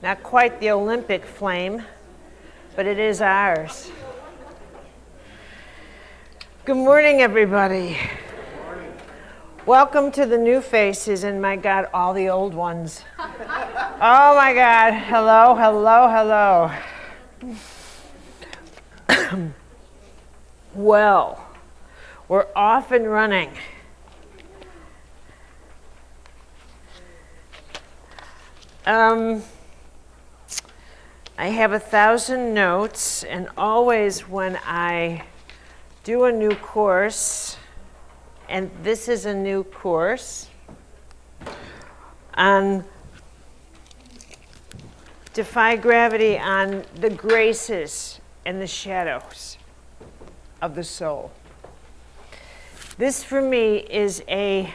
Not quite the Olympic flame, but it is ours. Good morning, everybody. Good morning. Welcome to the new faces, and my God, all the old ones. Oh my God, hello, hello, hello. Well, we're off and running. I have 1,000 notes, and always when I do a new course, and this is a new course, on Defy Gravity, on the graces and the shadows of the soul. This for me is a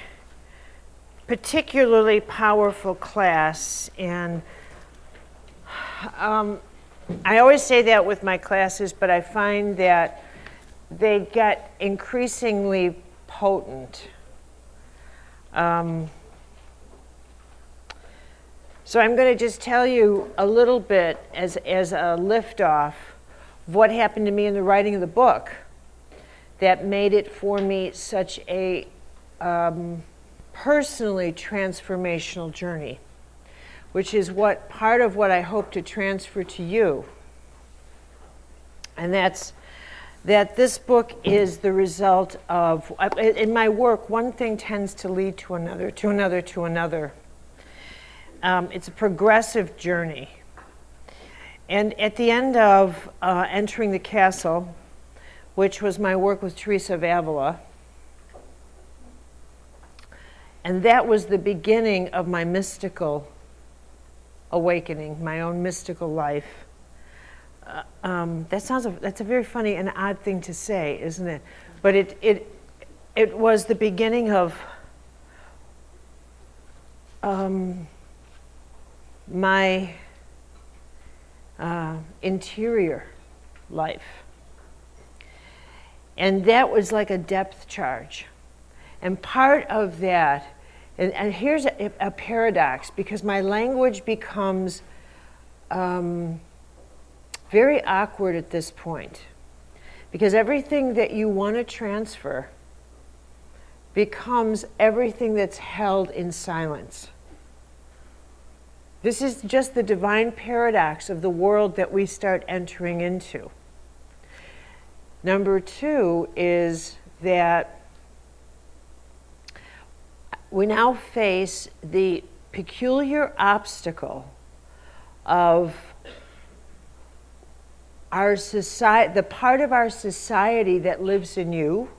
particularly powerful class, and I always say that with my classes, but I find that they get increasingly potent. So I'm going to just tell you a little bit as a liftoff of what happened to me in the writing of the book that made it for me such a personally transformational journey, which is part of what I hope to transfer to you. And that's that this book is the result of, in my work, one thing tends to lead to another, to another, to another. It's a progressive journey. And at the end of Entering the Castle, which was my work with Teresa of Avila, and that was the beginning of my mystical awakening, my own mystical life. That's a very funny and odd thing to say, isn't it? But it was the beginning of my interior life. And that was like a depth charge. And part of that, and here's a paradox, because my language becomes very awkward at this point, because everything that you want to transfer becomes everything that's held in silence. This is just the divine paradox of the world that we start entering into. Number two is that we now face the peculiar obstacle of our society, the part of our society that lives in you,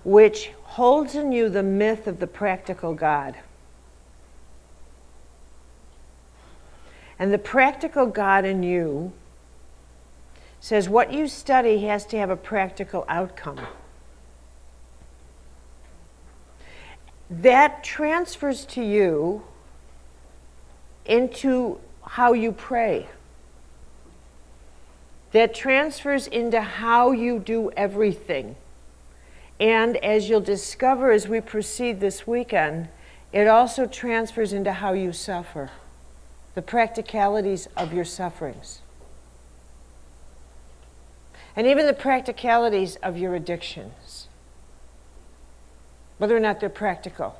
which holds in you the myth of the practical God. And the practical God in you says what you study has to have a practical outcome. That transfers to you into how you pray. That transfers into how you do everything. And as you'll discover as we proceed this weekend, it also transfers into how you suffer, the practicalities of your sufferings. And even the practicalities of your addictions, whether or not they're practical.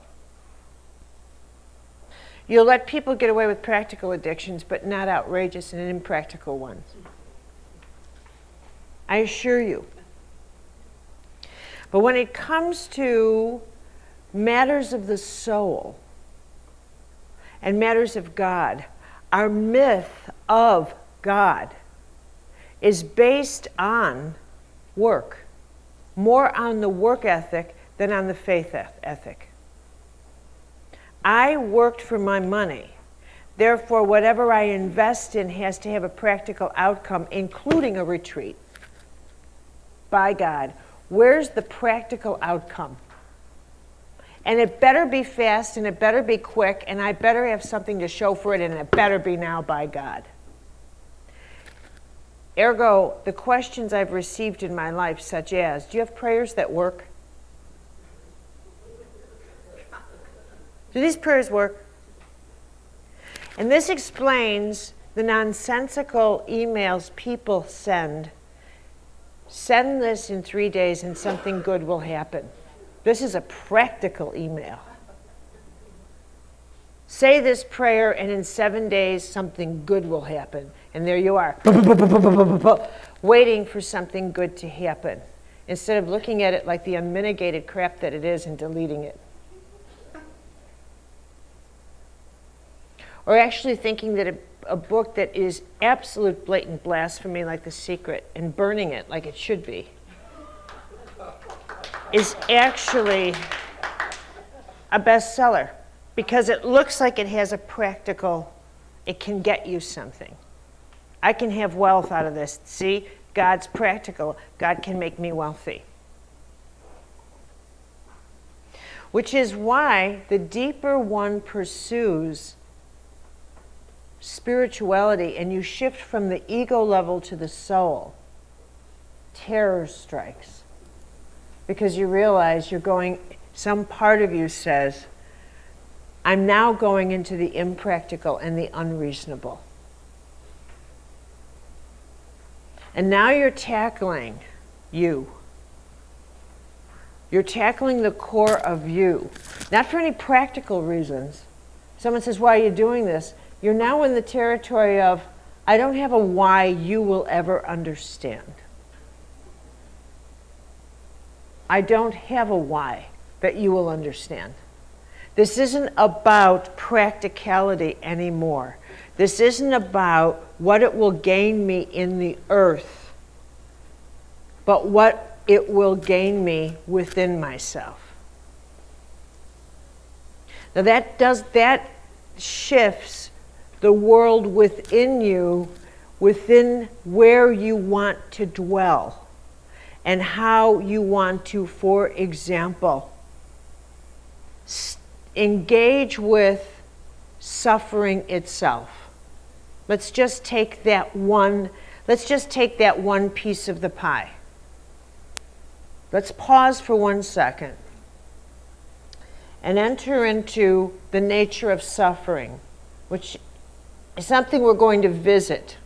You'll let people get away with practical addictions, but not outrageous and impractical ones. I assure you. But when it comes to matters of the soul and matters of God, our myth of God is based on work, more on the work ethic than on the faith ethic. I worked for my money. Therefore, whatever I invest in has to have a practical outcome, including a retreat. By God, where's the practical outcome? And it better be fast, and it better be quick, and I better have something to show for it, and it better be now, by God. Ergo, the questions I've received in my life, such as, do you have prayers that work? Do these prayers work? And this explains the nonsensical emails people send. Send this in 3 days and something good will happen. This is a practical email. Say this prayer and in 7 days something good will happen. And there you are, waiting for something good to happen, instead of looking at it like the unmitigated crap that it is and deleting it. Or actually thinking that a book that is absolute blatant blasphemy like The Secret and burning it like it should be is actually a bestseller, because it looks like it has a practical, it can get you something. I can have wealth out of this. See, God's practical. God can make me wealthy. Which is why the deeper one pursues spirituality and you shift from the ego level to the soul, terror strikes. Because you realize you're going, some part of you says, I'm now going into the impractical and the unreasonable. And now you're tackling you. You're tackling the core of you. Not for any practical reasons. Someone says, why are you doing this? You're now in the territory of, I don't have a why you will ever understand. I don't have a why that you will understand. This isn't about practicality anymore. This isn't about what it will gain me in the earth, but what it will gain me within myself. Now that shifts the world within you, within where you want to dwell and how you want to, for example, engage with suffering itself. Let's just take that one piece of the pie. Let's pause for 1 second and enter into the nature of suffering, which is something we're going to visit.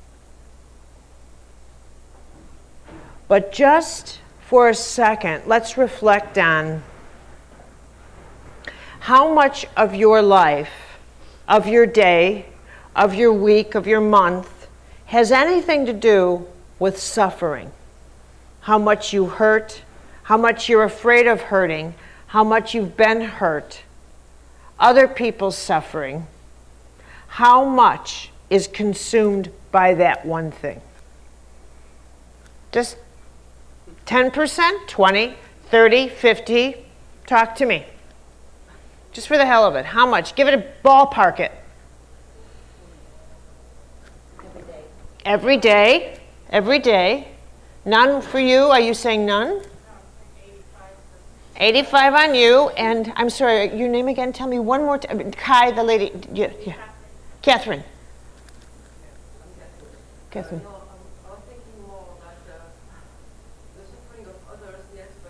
But just for a second, let's reflect on how much of your life, of your day, of your week, of your month, has anything to do with suffering. How much you hurt, how much you're afraid of hurting, how much you've been hurt, other people's suffering, how much is consumed by that one thing. Just 10%, 20, 30, 50, talk to me. Just for the hell of it, how much? Give it a ballpark it. Every day. Every day. None for you? Are you saying none? 85 on you. And I'm sorry, your name again? Tell me one more time. Kai, the lady. Yeah. Catherine. Catherine.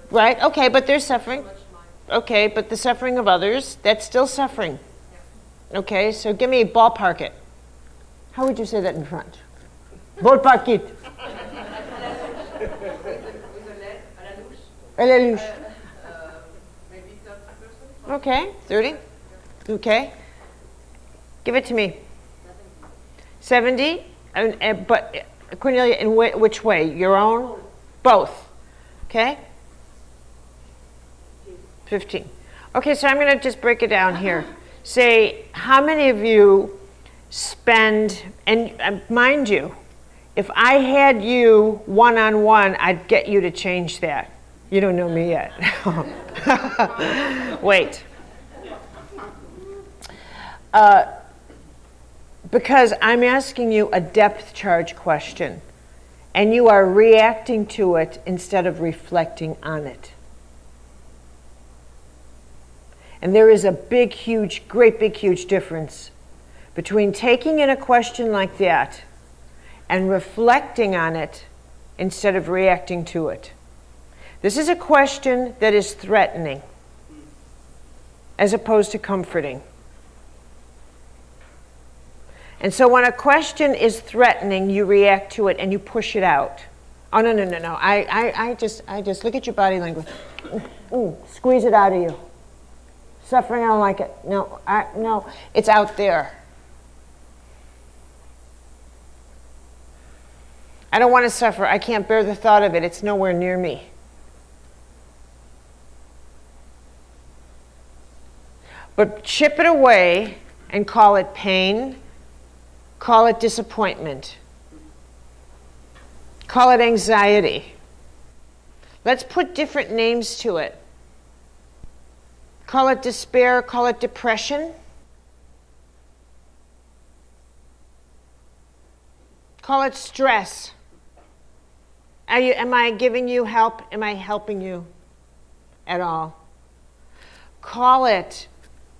Right, okay, but there's suffering. Okay, but the suffering of others, that's still suffering. Okay, so give me a ballpark it. How would you say that in French? Ballpark it. À la louche. Maybe 30%. Okay, 30. Okay. Give it to me. 70? But Cornelia, in which way? Your own? Both. Okay? 15. Okay, so I'm going to just break it down here. Say, how many of you spend, and mind you, if I had you one-on-one, I'd get you to change that. You don't know me yet. Wait. Because I'm asking you a depth charge question, and you are reacting to it instead of reflecting on it. And there is a big, huge, great big, huge difference between taking in a question like that and reflecting on it instead of reacting to it. This is a question that is threatening as opposed to comforting. And so when a question is threatening, you react to it and you push it out. Oh, no, no, no, no. I just look at your body language. Squeeze it out of you. Suffering, I don't like it. No, it's out there. I don't want to suffer. I can't bear the thought of it. It's nowhere near me. But chip it away and call it pain, call it disappointment, call it anxiety. Let's put different names to it. Call it despair, call it depression. Call it stress. Am I giving you help? Am I helping you at all? Call it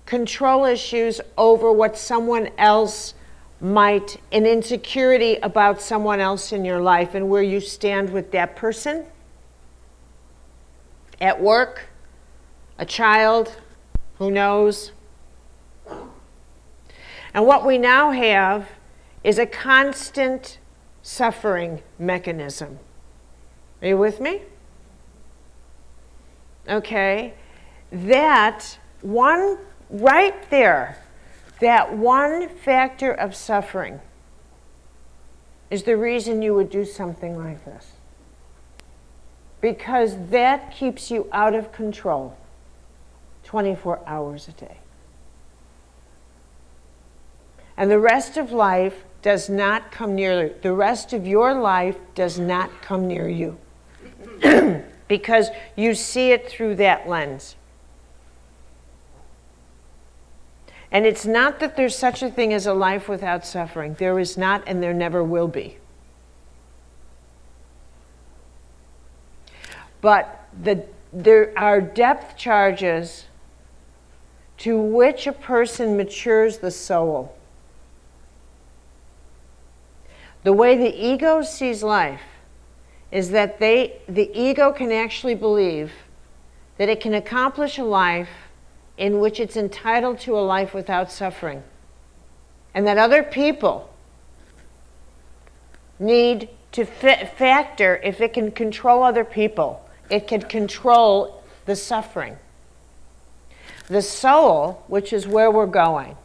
control issues over what someone else might, an insecurity about someone else in your life and where you stand with that person. At work, a child, who knows? And what we now have is a constant suffering mechanism. Are you with me? Okay. That one right there, that one factor of suffering is the reason you would do something like this. Because that keeps you out of control 24 hours a day. And the rest of life does not come near you. The rest of your life does not come near you. Because you see it through that lens. And it's not that there's such a thing as a life without suffering. There is not, and there never will be. But there are depth charges to which a person matures the soul. The way the ego sees life is that the ego can actually believe that it can accomplish a life in which it's entitled to a life without suffering. And that other people need to factor, if it can control other people, it can control the suffering. The soul, which is where we're going,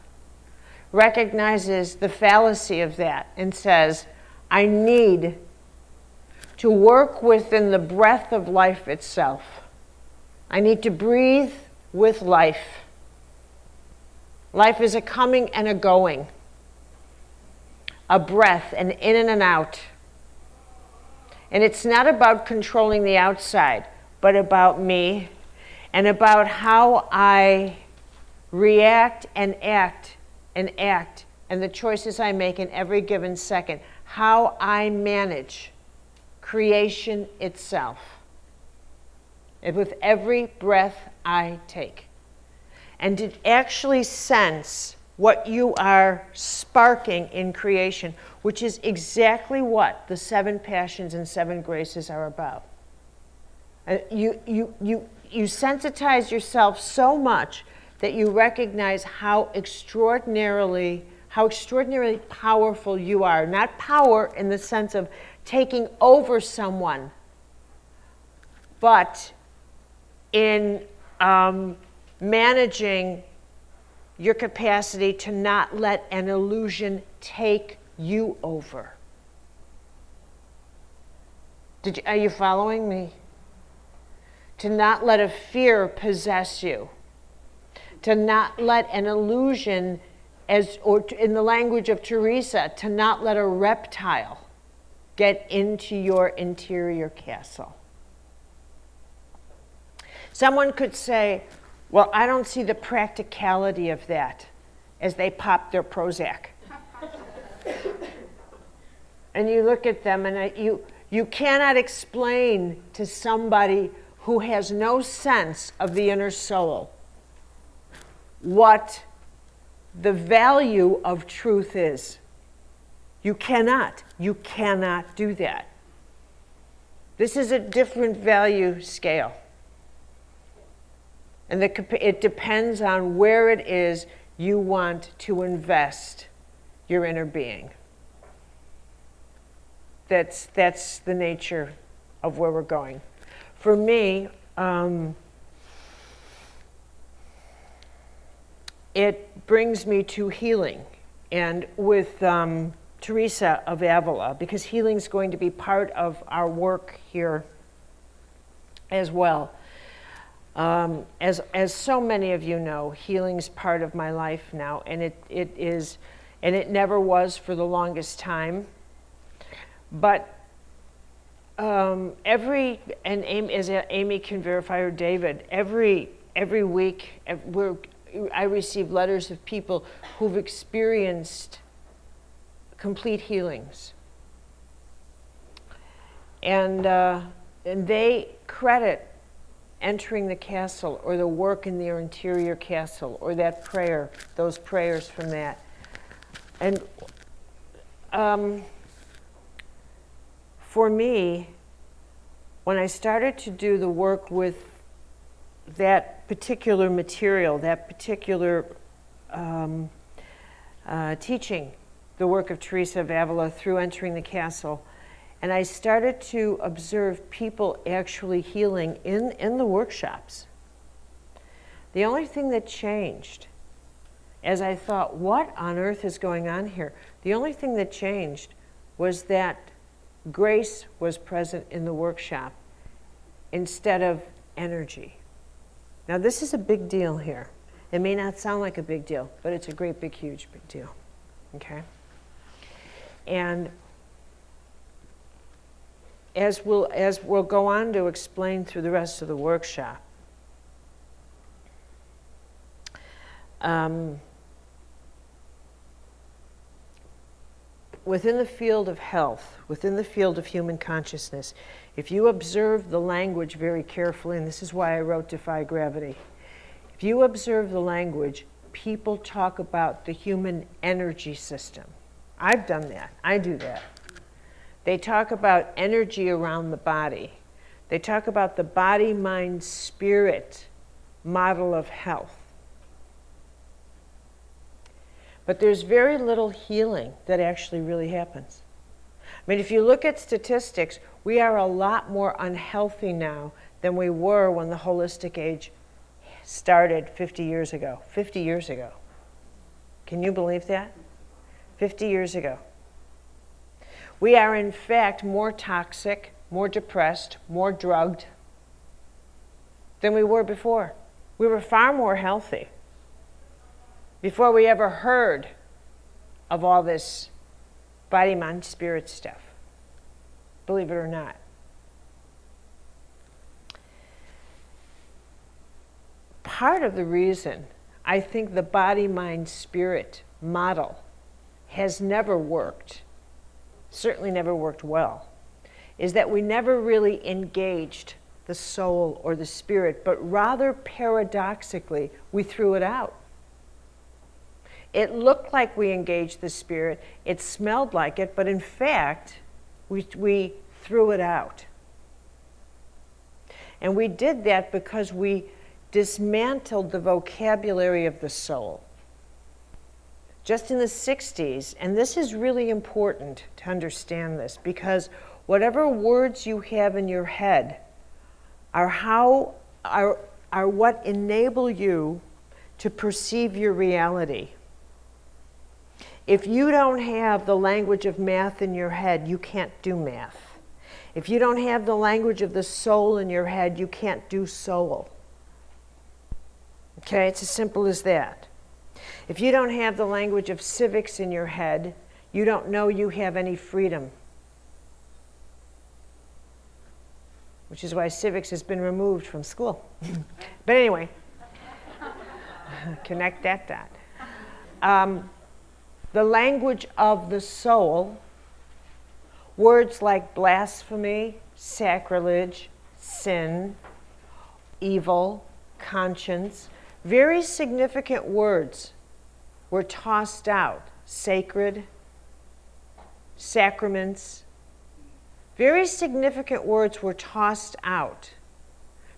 recognizes the fallacy of that and says, I need to work within the breath of life itself. I need to breathe with life. Life is a coming and a going, a breath, an in and an out. And it's not about controlling the outside, but about me and about how I react and act and the choices I make in every given second, how I manage creation itself, and with every breath I take. And to actually sense what you are sparking in creation, which is exactly what the 7 passions and 7 graces are about. You sensitize yourself so much that you recognize how extraordinarily powerful you are. Not power in the sense of taking over someone, but in managing your capacity to not let an illusion take you over. Are you following me? To not let a fear possess you. To not let an illusion, in the language of Teresa, to not let a reptile get into your interior castle. Someone could say, well, I don't see the practicality of that, as they pop their Prozac. And you look at them and you cannot explain to somebody who has no sense of the inner soul what the value of truth is. You cannot do that. This is a different value scale. And it depends on where it is you want to invest your inner being. That's the nature of where we're going. For me, it brings me to healing, and with Teresa of Avila, because healing is going to be part of our work here as well. As so many of you know, healing's part of my life now, and it is, and it never was for the longest time. But as Amy can verify, or David, every week I receive letters of people who've experienced complete healings, and they credit entering the castle or the work in their interior castle or that prayer, those prayers from that. And for me, when I started to do the work with that particular material, that particular teaching, the work of Teresa of Avila through entering the castle, and I started to observe people actually healing in the workshops. The only thing that changed, as I thought, what on earth is going on here? The only thing that changed was that grace was present in the workshop instead of energy. Now this is a big deal here. It may not sound like a big deal, but it's a great, big, huge, big deal. Okay? And as we'll go on to explain through the rest of the workshop, within the field of health, within the field of human consciousness, if you observe the language very carefully, and this is why I wrote Defy Gravity, if you observe the language, people talk about the human energy system. I've done that. I do that. They talk about energy around the body. They talk about the body, mind, spirit model of health. But there's very little healing that actually really happens. I mean, if you look at statistics, we are a lot more unhealthy now than we were when the holistic age started 50 years ago. 50 years ago. Can you believe that? 50 years ago. We are, in fact, more toxic, more depressed, more drugged than we were before. We were far more healthy before we ever heard of all this body, mind, spirit stuff. Believe it or not. Part of the reason I think the body, mind, spirit model has never worked, certainly never worked well, is that we never really engaged the soul or the spirit, but rather paradoxically, we threw it out. It looked like we engaged the spirit, it smelled like it, but in fact, we threw it out. And we did that because we dismantled the vocabulary of the soul. Just in the 60s, and this is really important to understand this, because whatever words you have in your head are what enable you to perceive your reality. If you don't have the language of math in your head, you can't do math. If you don't have the language of the soul in your head, you can't do soul. Okay, it's as simple as that. If you don't have the language of civics in your head, you don't know you have any freedom. Which is why civics has been removed from school. But anyway, connect that dot. The language of the soul, words like blasphemy, sacrilege, sin, evil, conscience, very significant words were tossed out. Sacred, sacraments, very significant words were tossed out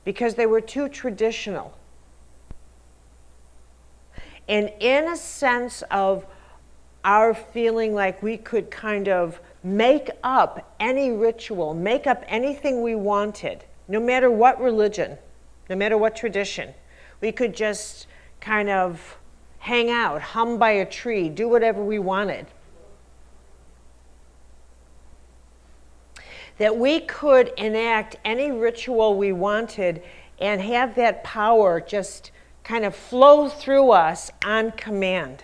because they were too traditional. And in a sense of our feeling like we could kind of make up any ritual, make up anything we wanted, no matter what religion, no matter what tradition. We could just kind of hang out, hum by a tree, do whatever we wanted. That we could enact any ritual we wanted and have that power just kind of flow through us on command.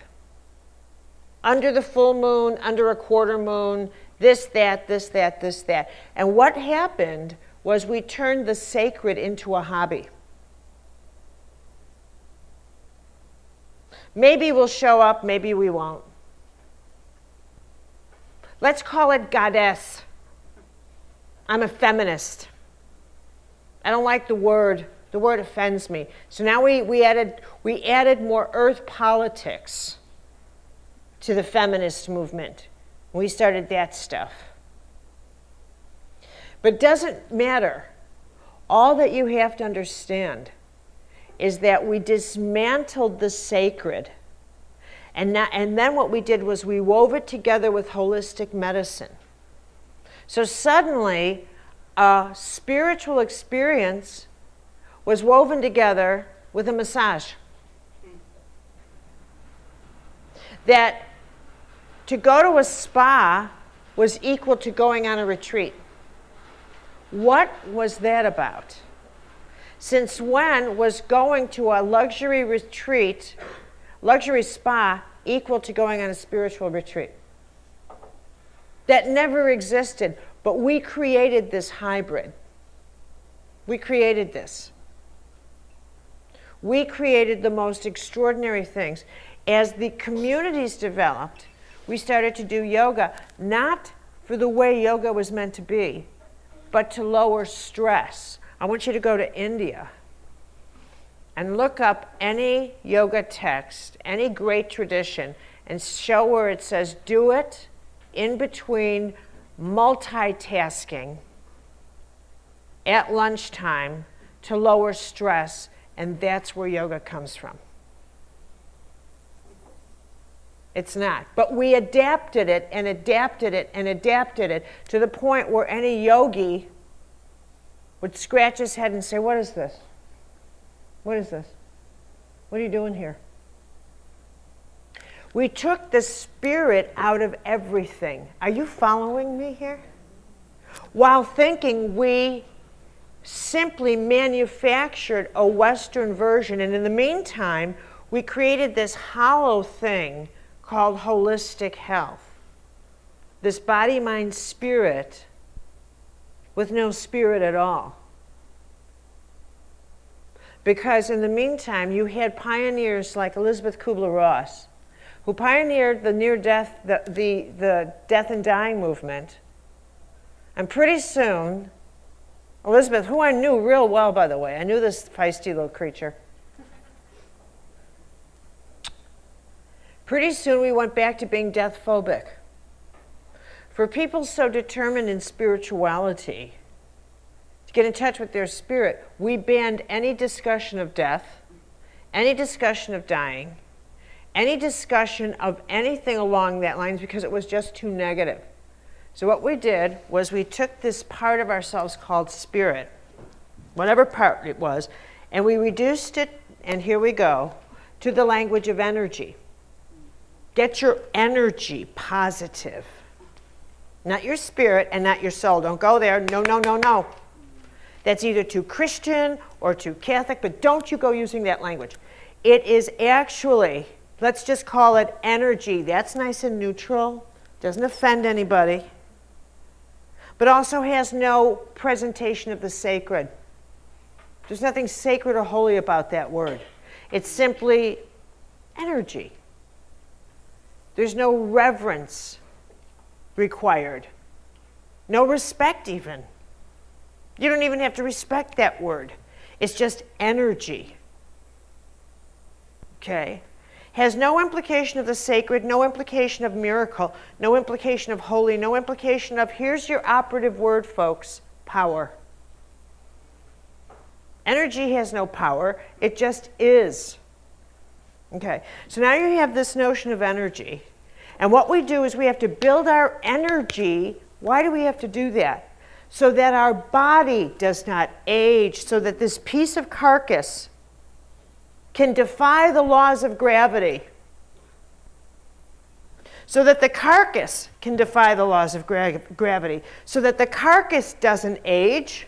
Under the full moon, under a quarter moon, this, that, this, that, this, that. And what happened was we turned the sacred into a hobby. Maybe we'll show up, maybe we won't. Let's call it goddess. I'm a feminist. I don't like the word. The word offends me. So now we added more earth politics to the feminist movement. We started that stuff. But it doesn't matter. All that you have to understand is that we dismantled the sacred. And then what we did was we wove it together with holistic medicine. So suddenly, a spiritual experience was woven together with a massage. That to go to a spa was equal to going on a retreat. What was that about? Since when was going to a luxury retreat, luxury spa, equal to going on a spiritual retreat? That never existed, but we created this hybrid. We created this. We created the most extraordinary things. As the communities developed, we started to do yoga, not for the way yoga was meant to be, but to lower stress. I want you to go to India and look up any yoga text, any great tradition, and show where it says, do it in between multitasking at lunchtime to lower stress, and that's where yoga comes from. It's not. But we adapted it and adapted it and adapted it to the point where any yogi would scratch his head and say, what is this? What is this? What are you doing here? We took the spirit out of everything. Are you following me here? While thinking we simply manufactured a Western version, and in the meantime, we created this hollow thing called holistic health. This body, mind, spirit with no spirit at all. Because in the meantime, you had pioneers like Elizabeth Kubler-Ross, who pioneered the near-death, the death and dying movement. And pretty soon, Elizabeth, who I knew real well, by the way, I knew this feisty little creature. Pretty soon we went back to being death phobic. For people so determined in spirituality to get in touch with their spirit, we banned any discussion of death, any discussion of dying, any discussion of anything along that lines because it was just too negative. So what we did was we took this part of ourselves called spirit, whatever part it was, and we reduced it, and here we go, to the language of energy. Get your energy positive. Not your spirit and not your soul. Don't go there. No, no, no, no. That's either too Christian or too Catholic, but don't you go using that language. It is actually, let's just call it energy. That's nice and neutral. Doesn't offend anybody. But also has no presentation of the sacred. There's nothing sacred or holy about that word. It's simply energy. There's no reverence required. No respect even. You don't even have to respect that word. It's just energy. Okay? Has no implication of the sacred, no implication of miracle, no implication of holy, no implication of, here's your operative word, folks, power. Energy has no power. It just is. Okay, so now you have this notion of energy, And what we do is we have to build our energy. Why do we have to do that? So that our body does not age, so that this piece of carcass can defy the laws of gravity. So that the carcass can defy the laws of gravity. So that the carcass doesn't age,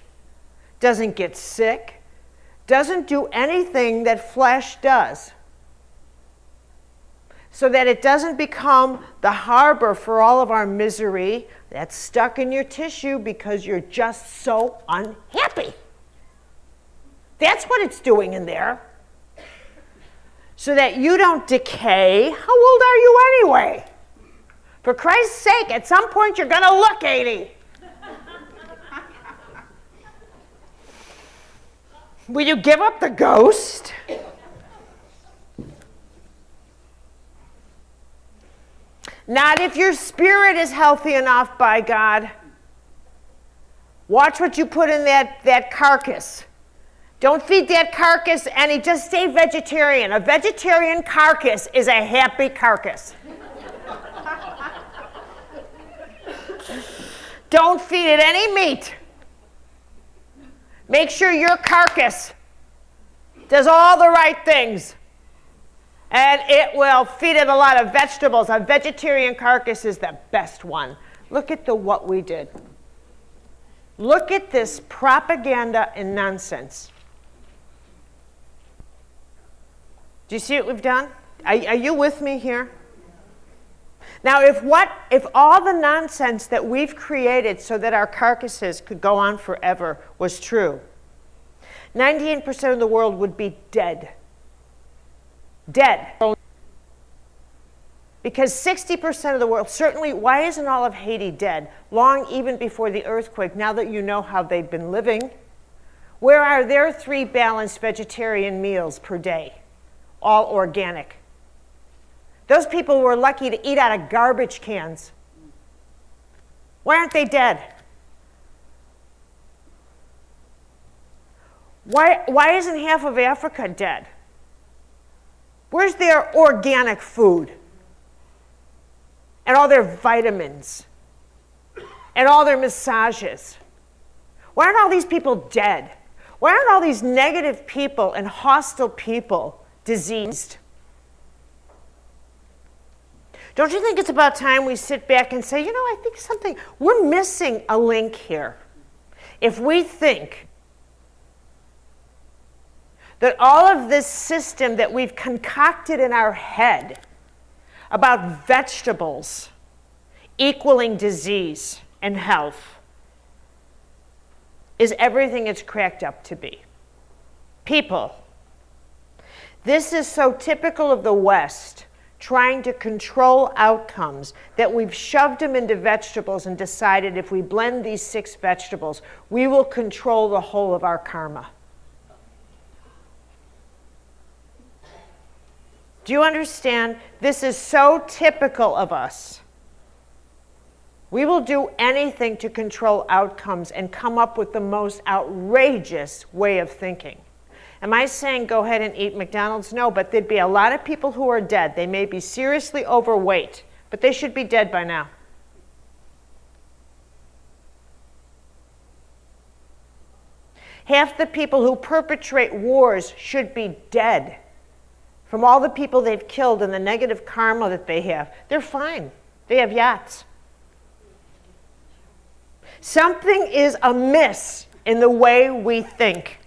doesn't get sick, doesn't do anything that flesh does. So that it doesn't become the harbor for all of our misery that's stuck in your tissue because you're just so unhappy. That's what it's doing in there. So that you don't decay. How old are you anyway? For Christ's sake, at some point you're going to look 80. Will you give up the ghost? Not if your spirit is healthy enough, by God. Watch what you put in that carcass. Don't feed that carcass any, just stay vegetarian. A vegetarian carcass is a happy carcass. Don't feed it any meat. Make sure your carcass does all the right things. And it will feed it a lot of vegetables. A vegetarian carcass is the best one. Look at what we did. Look at this propaganda and nonsense. Do you see what we've done? Are you with me here? Now, if all the nonsense that we've created so that our carcasses could go on forever was true, 98% of the world would be dead. Dead. Because 60% of the world, certainly, why isn't all of Haiti dead? Long even before the earthquake, now that you know how they've been living. Where are their 3 balanced vegetarian meals per day? All organic. Those people were lucky to eat out of garbage cans. Why aren't they dead? Why isn't half of Africa dead? Where's their organic food? And all their vitamins? And all their massages? Why aren't all these people dead? Why aren't all these negative people and hostile people diseased? Don't you think it's about time we sit back and say, you know, I think we're missing a link here. If we think that all of this system that we've concocted in our head about vegetables equaling disease and health is everything it's cracked up to be. People, this is so typical of the West, trying to control outcomes, that we've shoved them into vegetables and decided if we blend these 6 vegetables, we will control the whole of our karma. Do you understand? This is so typical of us. We will do anything to control outcomes and come up with the most outrageous way of thinking. Am I saying go ahead and eat McDonald's? No, but there'd be a lot of people who are dead. They may be seriously overweight, but they should be dead by now. Half the people who perpetrate wars should be dead. From all the people they've killed and the negative karma that they have, they're fine. They have yachts. Something is amiss in the way we think.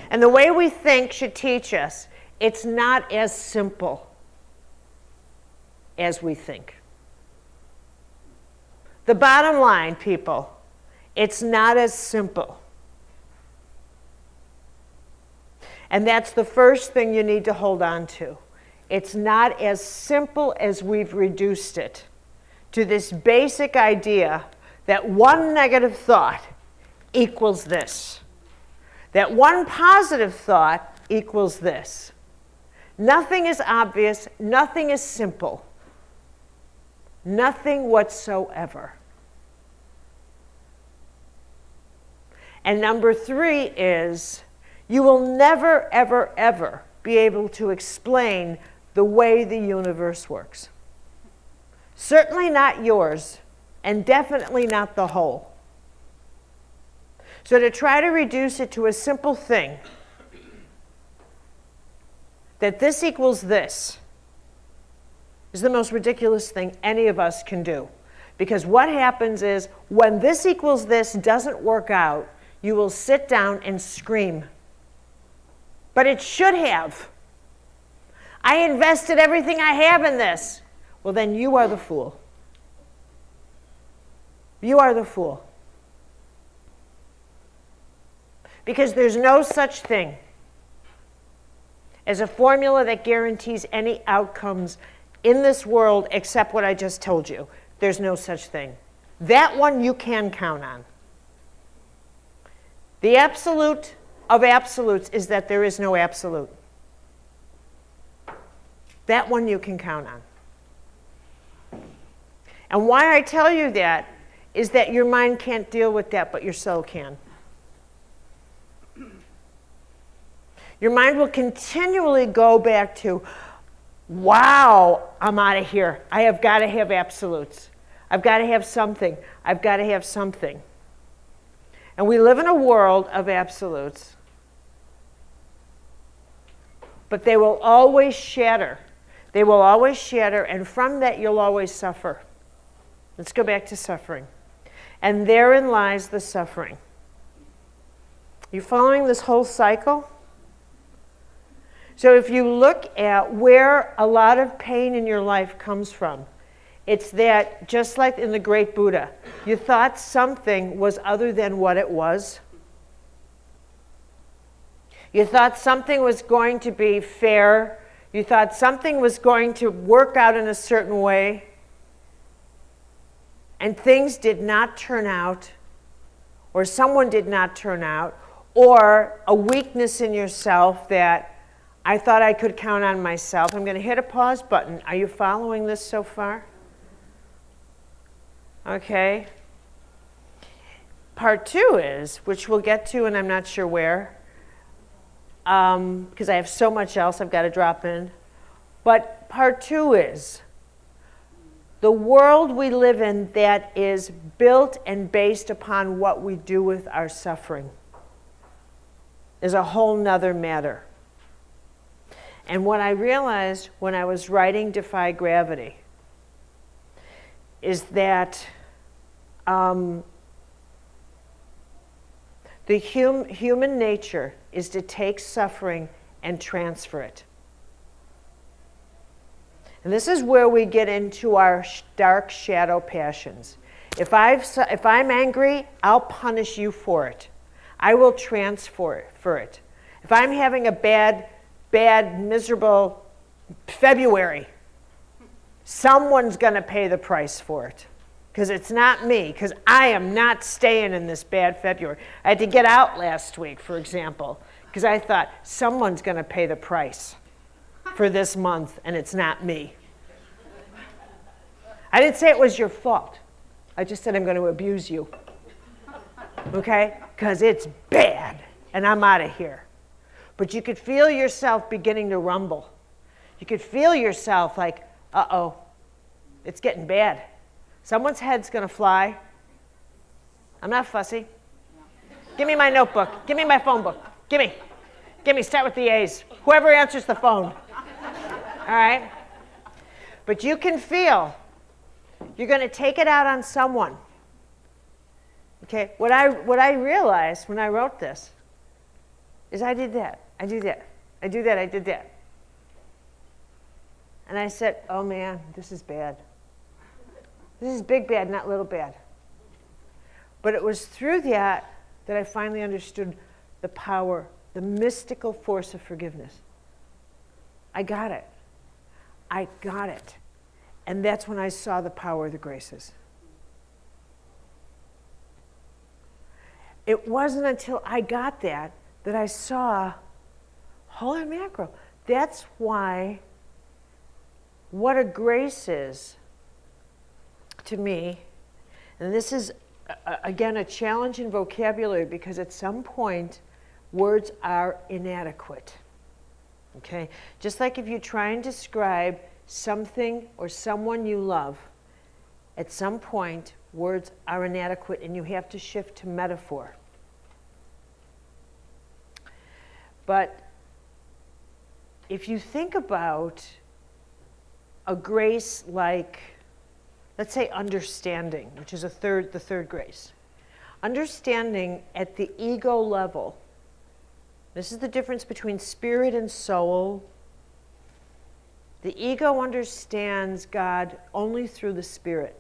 And the way we think should teach us it's not as simple as we think. The bottom line, people, it's not as simple. And that's the first thing you need to hold on to. It's not as simple as we've reduced it to this basic idea that one negative thought equals this. That one positive thought equals this. Nothing is obvious. Nothing is simple. Nothing whatsoever. And number 3 is, you will never, ever, ever be able to explain the way the universe works. Certainly not yours, and definitely not the whole. So to try to reduce it to a simple thing, that this equals this, is the most ridiculous thing any of us can do. Because what happens is, when this equals this doesn't work out, you will sit down and scream. But it should have. I invested everything I have in this. Well, then you are the fool. You are the fool. Because there's no such thing as a formula that guarantees any outcomes in this world except what I just told you. There's no such thing. That one you can count on. The absolute of absolutes is that there is no absolute. That one you can count on. And why I tell you that is that your mind can't deal with that, but your soul can. Your mind will continually go back to, wow, I'm out of here. I have got to have absolutes. I've got to have something. I've got to have something. And we live in a world of absolutes. But they will always shatter. They will always shatter, and from that you'll always suffer. Let's go back to suffering. And therein lies the suffering. You following this whole cycle? So if you look at where a lot of pain in your life comes from, it's that, just like in the great Buddha, you thought something was other than what it was. You thought something was going to be fair. You thought something was going to work out in a certain way. And things did not turn out, or someone did not turn out, or a weakness in yourself that I thought I could count on myself. I'm going to hit a pause button. Are you following this so far? Okay. Part 2 is, which we'll get to, and I'm not sure where, because I have so much else I've got to drop in. But part 2 is the world we live in that is built and based upon what we do with our suffering is a whole nother matter. And what I realized when I was writing Defy Gravity is that the human nature is to take suffering and transfer it. And this is where we get into our dark shadow passions. If I'm angry, I'll punish you for it. I will transfer it for it. If I'm having a bad, miserable February, someone's going to pay the price for it. Because it's not me, because I am not staying in this bad February. I had to get out last week, for example, because I thought someone's going to pay the price for this month, and it's not me. I didn't say it was your fault. I just said I'm going to abuse you. Okay? Because it's bad, and I'm out of here. But you could feel yourself beginning to rumble. You could feel yourself like, uh-oh, it's getting bad. Someone's head's going to fly. I'm not fussy. Give me my notebook. Give me my phone book. Give me, start with the A's. Whoever answers the phone. All right? But you can feel you're going to take it out on someone. Okay? What I realized when I wrote this is I did that. I do that. I do that. I did that. And I said, oh man, this is bad. This is big bad, not little bad. But it was through that I finally understood the power, the mystical force of forgiveness. I got it. I got it. And that's when I saw the power of the graces. It wasn't until I got that I saw, holy mackerel, that's why what a grace is to me, and this is, again, a challenge in vocabulary because at some point, words are inadequate. Okay? Just like if you try and describe something or someone you love, at some point, words are inadequate and you have to shift to metaphor. But if you think about a grace like, let's say, understanding, which is the third grace. Understanding at the ego level. This is the difference between spirit and soul. The ego understands God only through the spirit,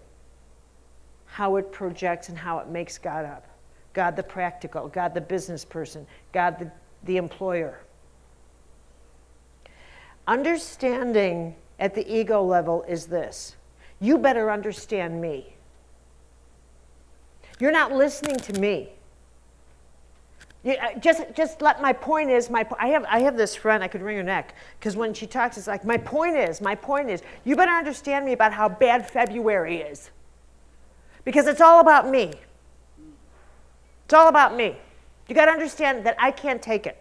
how it projects and how it makes God up. God the practical, God the business person, God the employer. Understanding at the ego level is this: you better understand me. You're not listening to me. Just let my point is, I have this friend, I could wring her neck, because when she talks, it's like, my point is, you better understand me about how bad February is. Because it's all about me. It's all about me. You got to understand that I can't take it.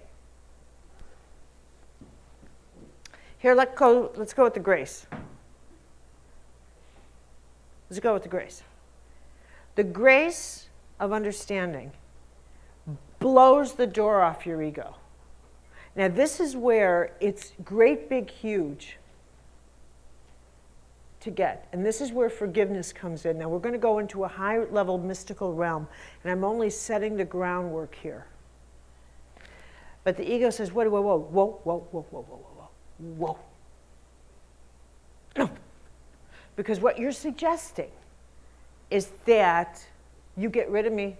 Here, let's go with the grace. Let's go with the grace. The grace of understanding blows the door off your ego. Now, this is where it's great, big, huge to get. And this is where forgiveness comes in. Now, we're going to go into a high-level mystical realm, and I'm only setting the groundwork here. But the ego says, whoa, whoa, whoa, whoa, whoa, whoa, whoa, whoa, whoa, whoa. No. Because what you're suggesting is that you get rid of me,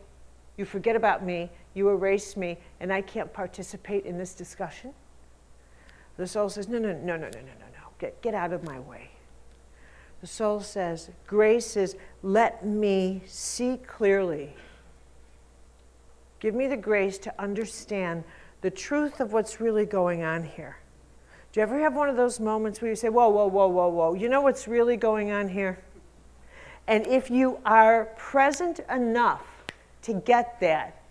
you forget about me, you erase me, and I can't participate in this discussion. The soul says, no, get out of my way. The soul says, grace is, let me see clearly. Give me the grace to understand the truth of what's really going on here. Do you ever have one of those moments where you say, whoa, whoa, whoa, whoa, whoa, you know what's really going on here? And if you are present enough to get that,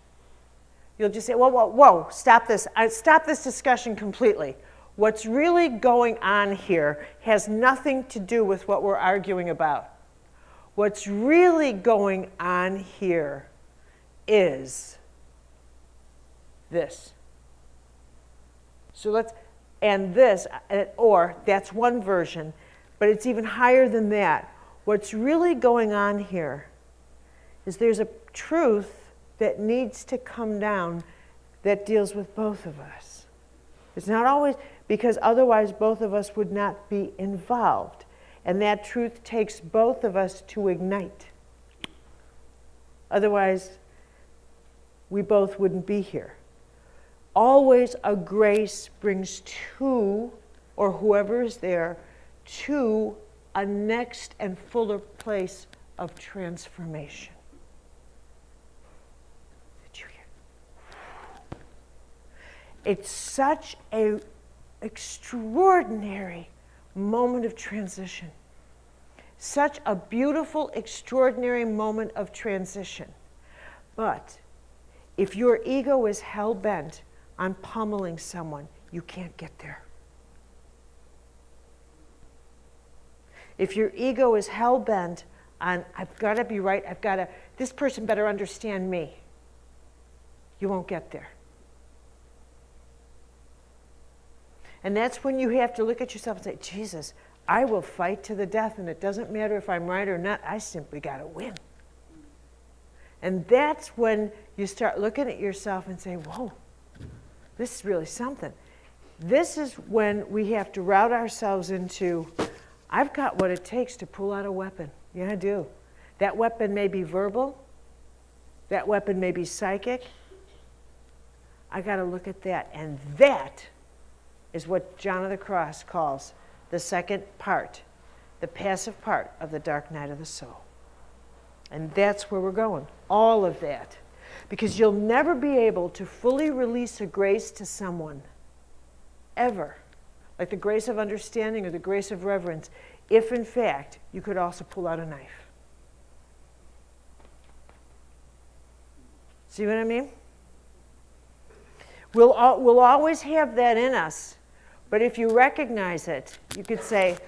you'll just say, whoa, whoa, whoa, stop this. Stop this discussion completely. What's really going on here has nothing to do with what we're arguing about. What's really going on here is this. So let's, and this, or that's one version, but it's even higher than that. What's really going on here is there's a truth that needs to come down that deals with both of us. It's not always, because otherwise both of us would not be involved. And that truth takes both of us to ignite. Otherwise, we both wouldn't be here. Always a grace brings two, or whoever is there, to a next and fuller place of transformation. Did you hear? It's such an extraordinary moment of transition. Such a beautiful, extraordinary moment of transition. But if your ego is hell-bent on pummeling someone, you can't get there. If your ego is hell-bent on, I've got to be right, this person better understand me, you won't get there. And that's when you have to look at yourself and say, Jesus, I will fight to the death, and it doesn't matter if I'm right or not, I simply got to win. And that's when you start looking at yourself and say, whoa, this is really something. This is when we have to route ourselves into, I've got what it takes to pull out a weapon. Yeah, I do. That weapon may be verbal. That weapon may be psychic. I got to look at that. And that is what John of the Cross calls the second part, the passive part of the dark night of the soul. And that's where we're going, all of that. Because you'll never be able to fully release a grace to someone, ever, like the grace of understanding or the grace of reverence, if in fact you could also pull out a knife. See what I mean? We'll always have that in us, But if you recognize it, you could say,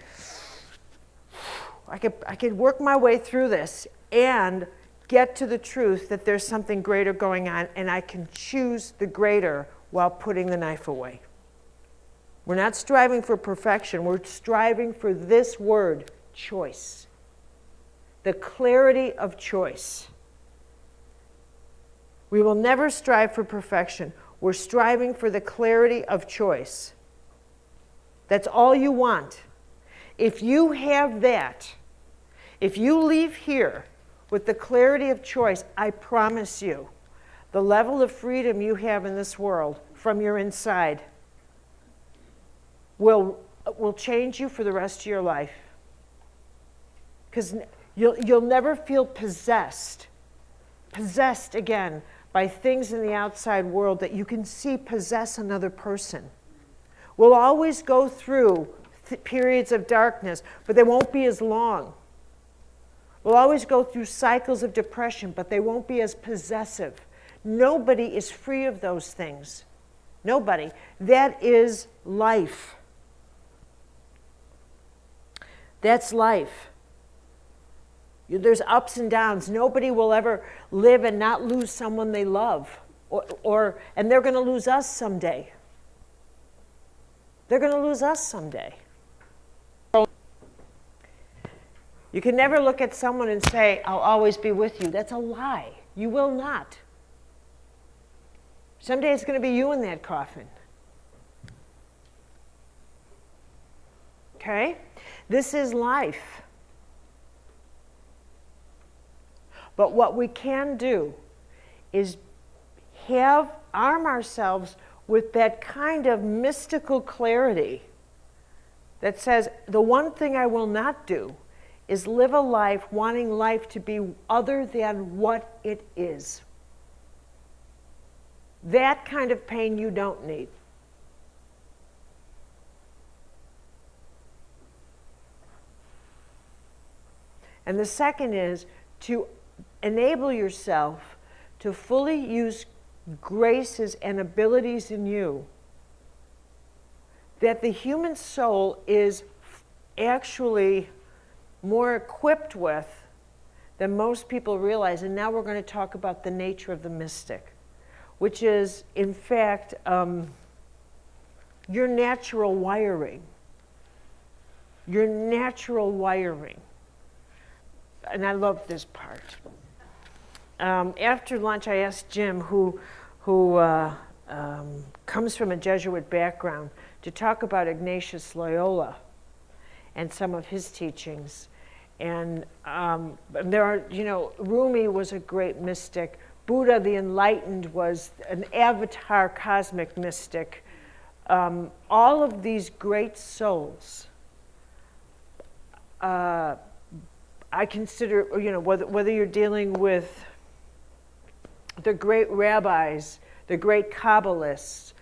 I could work my way through this and get to the truth that there's something greater going on, and I can choose the greater while putting the knife away. We're not striving for perfection. We're striving for this word, choice. The clarity of choice. We will never strive for perfection. We're striving for the clarity of choice. That's all you want. If you have that, if you leave here with the clarity of choice, I promise you, the level of freedom you have in this world from your inside will change you for the rest of your life. Because you'll never feel possessed again by things in the outside world that you can see possess another person. We'll always go through periods of darkness, but they won't be as long. We'll always go through cycles of depression, but they won't be as possessive. Nobody is free of those things. Nobody. That is life. That's life. There's ups and downs. Nobody will ever live and not lose someone they love. And they're going to lose us someday. They're going to lose us someday. You can never look at someone and say, I'll always be with you. That's a lie. You will not. Someday it's going to be you in that coffin. Okay? This is life. But what we can do is arm ourselves with that kind of mystical clarity that says, the one thing I will not do is live a life wanting life to be other than what it is. That kind of pain you don't need. And the second is to enable yourself to fully use graces and abilities in you that the human soul is actually more equipped with than most people realize. And now we're going to talk about the nature of the mystic, which is, in fact, your natural wiring. Your natural wiring. And I love this part. After lunch, I asked Jim, who comes from a Jesuit background, to talk about Ignatius Loyola and some of his teachings. And there are, Rumi was a great mystic. Buddha the Enlightened was an avatar cosmic mystic. All of these great souls, I consider, whether you're dealing with the great rabbis, the great Kabbalists,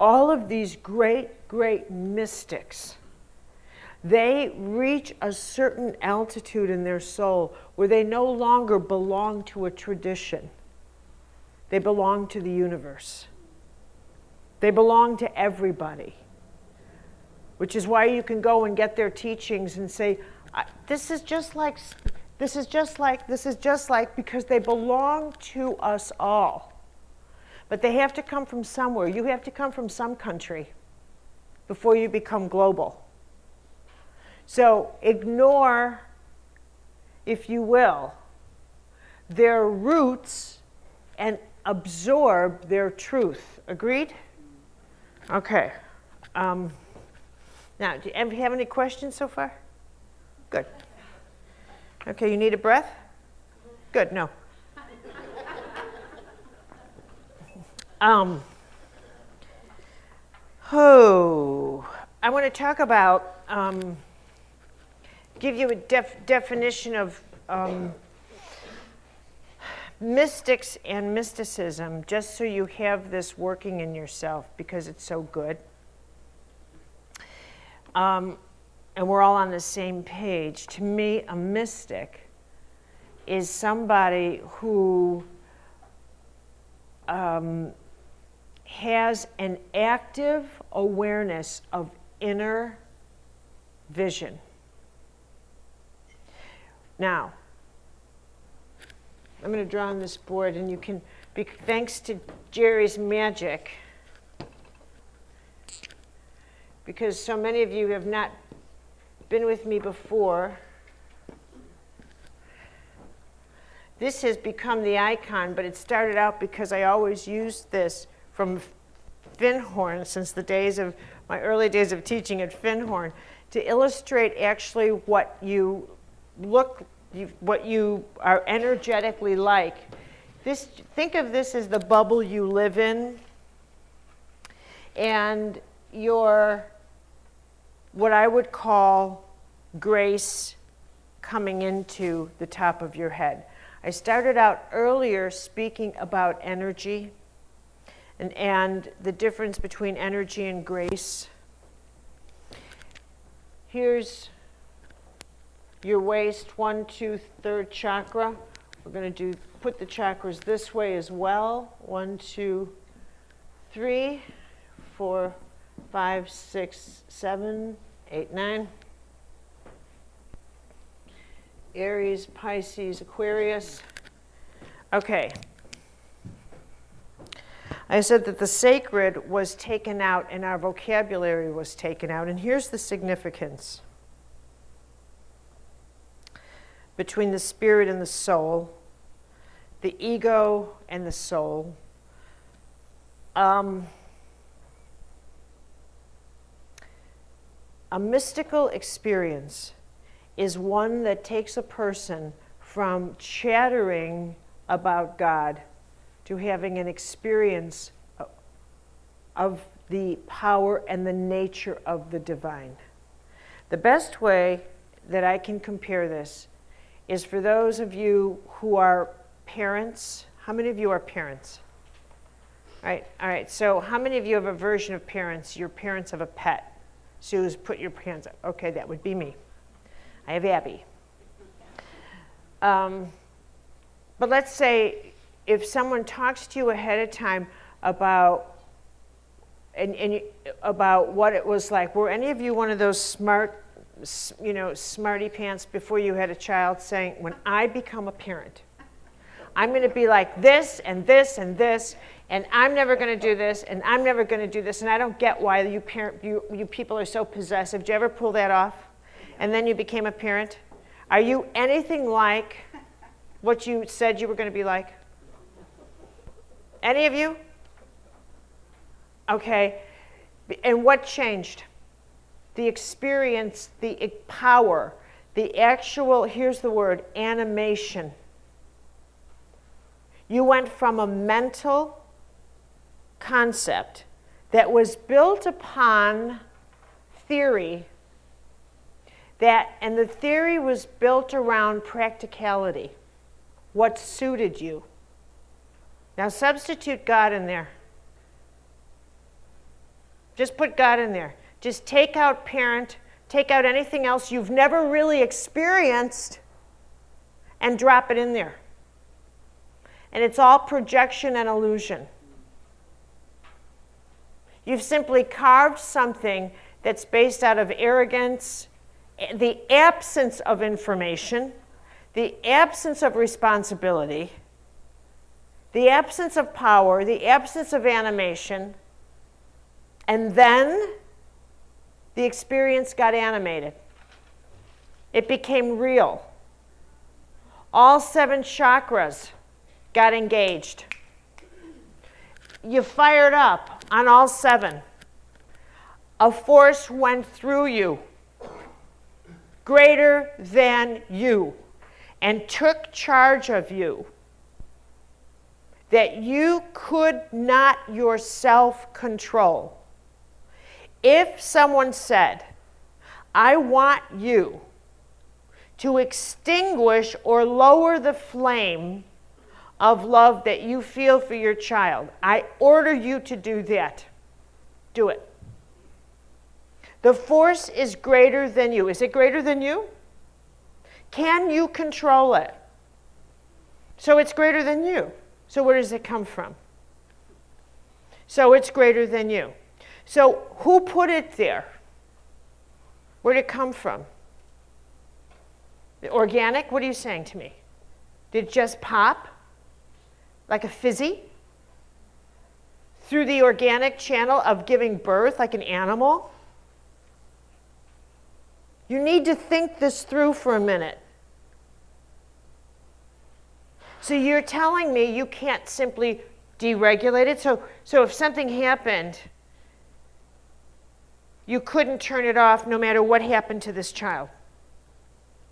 all of these great mystics, they reach a certain altitude in their soul where they no longer belong to a tradition. They belong to the universe. They belong to everybody. Which is why you can go and get their teachings and say, this is just like, because they belong to us all. But they have to come from somewhere. You have to come from some country before you become global. So ignore, if you will, their roots and absorb their truth. Agreed? Okay. Now, do you have any questions so far? Good. Okay, you need a breath? Good, no. I want to talk about, give you a definition of mystics and mysticism, just so you have this working in yourself, because it's so good. And we're all on the same page. To me, a mystic is somebody who has an active awareness of inner vision. Now, I'm going to draw on this board, and you can, thanks to Jerry's magic, because so many of you have not been with me before, this has become the icon, but it started out because I always used this from Finhorn since the days of my early days of teaching at Finhorn to illustrate actually what you are energetically like. Think of this as the bubble you live in, and your, what I would call grace coming into the top of your head. I started out earlier speaking about energy and the difference between energy and grace. Here's your waist, 1, 2, 3rd chakra. We're going to put the chakras this way as well. 1, 2, 3, 4, 5, 6, 7, 8, 9. Aries, Pisces, Aquarius. Okay. I said that the sacred was taken out and our vocabulary was taken out. And here's the significance between the spirit and the soul, the ego and the soul. A mystical experience is one that takes a person from chattering about God to having an experience of the power and the nature of the divine. The best way that I can compare this is for those of you who are parents. How many of you are parents? All right, so how many of you have a version of parents? You're parents of a pet. Suze, put your hands up. Okay, that would be me. I have Abby. But let's say if someone talks to you ahead of time about about what it was like, were any of you one of those smarty pants before you had a child saying, when I become a parent, I'm going to be like this and this and this, and I'm never going to do this, and I'm never going to do this, and I don't get why you people are so possessive. Did you ever pull that off? And then you became a parent? Are you anything like what you said you were going to be like? Any of you? Okay. And what changed? The experience, the power, the actual, here's the word, animation. You went from a mental concept that was built upon theory, and the theory was built around practicality, what suited you. Now substitute God in there. Just put God in there. Just take out parent, take out anything else you've never really experienced, and drop it in there. And it's all projection and illusion. You've simply carved something that's based out of arrogance, the absence of information, the absence of responsibility, the absence of power, the absence of animation, and then the experience got animated. It became real. All 7 chakras got engaged. You fired up on all 7. A force went through you, greater than you, and took charge of you, that you could not yourself control. If someone said, I want you to extinguish or lower the flame of love that you feel for your child, I order you to do that. Do it. The force is greater than you. Is it greater than you? Can you control it? So it's greater than you. So where does it come from? So it's greater than you. So who put it there? Where did it come from? Organic? What are you saying to me? Did it just pop like a fizzy through the organic channel of giving birth like an animal? You need to think this through for a minute. So you're telling me you can't simply deregulate it? So if something happened, you couldn't turn it off no matter what happened to this child.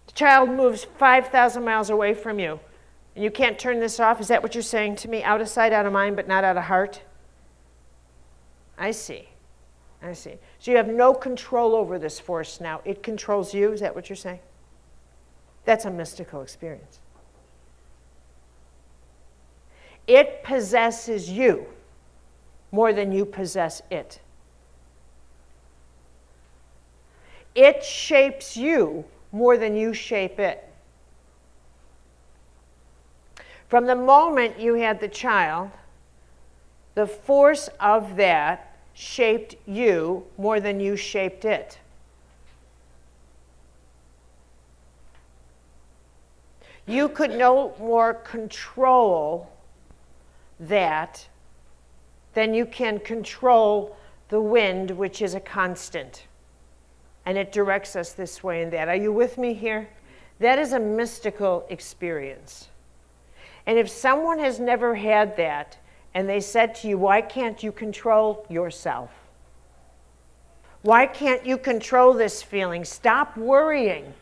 The child moves 5,000 miles away from you, and you can't turn this off? Is that what you're saying to me? Out of sight, out of mind, but not out of heart? I see. I see. So you have no control over this force now. It controls you? Is that what you're saying? That's a mystical experience. It possesses you more than you possess it. It shapes you more than you shape it. From the moment you had the child, the force of that shaped you more than you shaped it. You could no more control that than you can control the wind, which is a constant. And it directs us this way and that. Are you with me here? That is a mystical experience. And if someone has never had that, and they said to you, why can't you control yourself? Why can't you control this feeling? Stop worrying.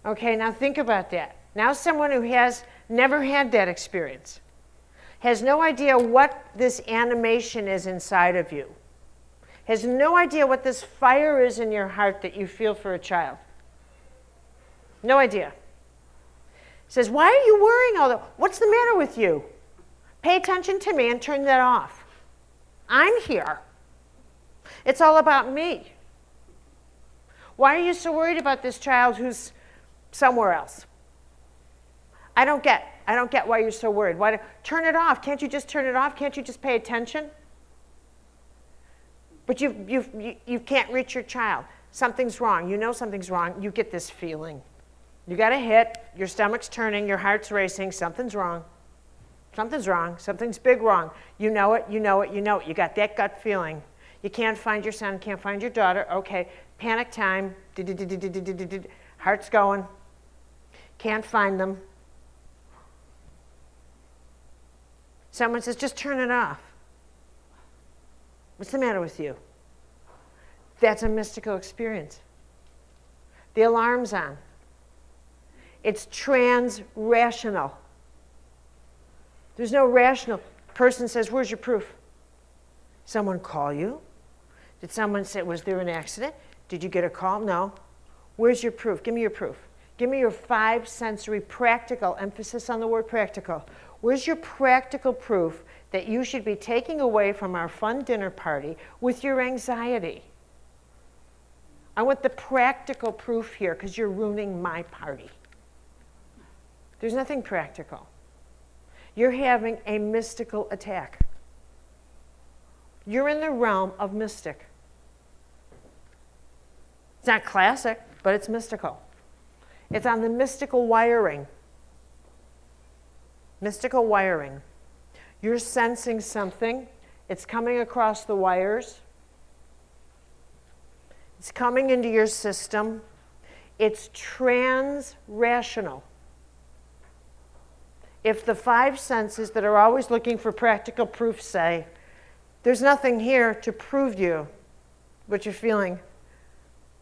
Okay, now think about that. Now someone who has never had that experience, has no idea what this animation is inside of you, has no idea what this fire is in your heart that you feel for a child. No idea. Says, why are you worrying all that? What's the matter with you? Pay attention to me and turn that off. I'm here. It's all about me. Why are you so worried about this child who's somewhere else? I don't get why you're so worried. Turn it off. Can't you just turn it off? Can't you just pay attention? But you can't reach your child. Something's wrong. You know something's wrong. You get this feeling. You got a hit. Your stomach's turning. Your heart's racing. Something's wrong. Something's wrong. Something's big wrong. You know it. You know it. You know it. You got that gut feeling. You can't find your son. Can't find your daughter. Okay. Panic time. Heart's going. Can't find them. Someone says, just turn it off. What's the matter with you? That's a mystical experience. The alarm's on. It's trans-rational. There's no rational. Person says, where's your proof? Someone call you? Did someone say, was there an accident? Did you get a call? No. Where's your proof? Give me your proof. Give me your 5 sensory practical, emphasis on the word practical. Where's your practical proof that you should be taking away from our fun dinner party with your anxiety? I want the practical proof here because you're ruining my party. There's nothing practical. You're having a mystical attack. You're in the realm of mystic. It's not classic, but it's mystical. It's on the mystical wiring. Mystical wiring. You're sensing something. It's coming across the wires. It's coming into your system. It's trans-rational. If the 5 senses that are always looking for practical proof say, there's nothing here to prove you what you're feeling,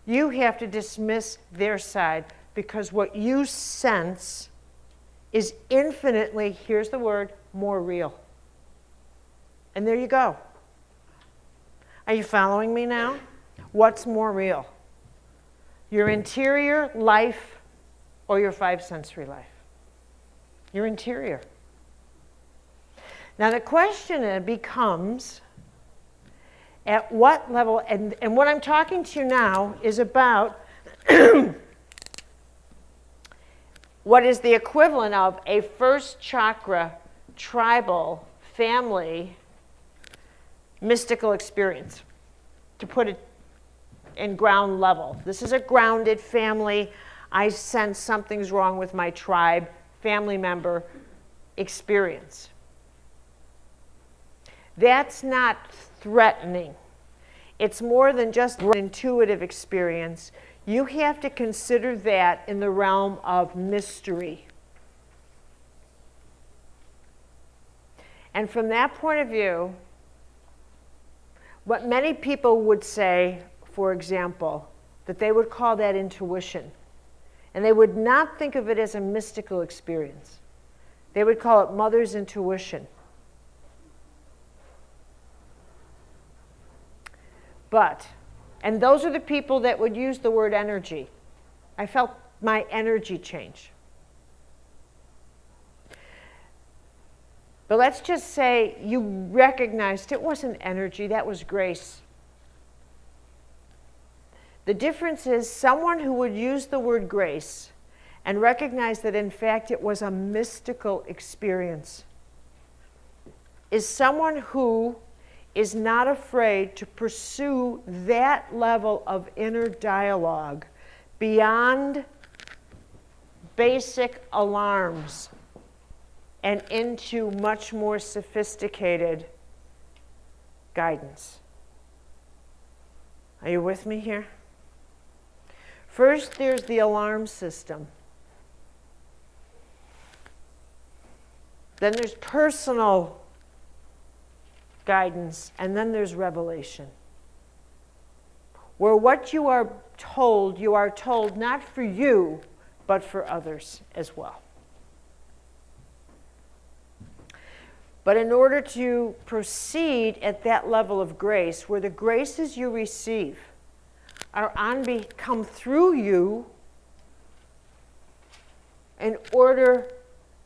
you have to dismiss their side because what you sense is infinitely, here's the word, more real. And there you go. Are you following me now? What's more real? Your interior life or your 5 sensory life? Your interior. Now the question becomes, at what level, and what I'm talking to you now is about what is the equivalent of a first chakra tribal family mystical experience, to put it in ground level. This is a grounded family. I sense something's wrong with my tribe, family member experience. That's not threatening. It's more than just an intuitive experience. You have to consider that in the realm of mystery. And from that point of view, what many people would say, for example, that they would call that intuition. And they would not think of it as a mystical experience. They would call it mother's intuition. But, and those are the people that would use the word energy. I felt my energy change. But let's just say you recognized it wasn't energy, that was grace. The difference is someone who would use the word grace and recognize that in fact it was a mystical experience is someone who is not afraid to pursue that level of inner dialogue beyond basic alarms and into much more sophisticated guidance. Are you with me here? First, there's the alarm system. Then there's personal guidance, and then there's revelation. Where what you are told not for you, but for others as well. But in order to proceed at that level of grace, where the graces you receive come through you in order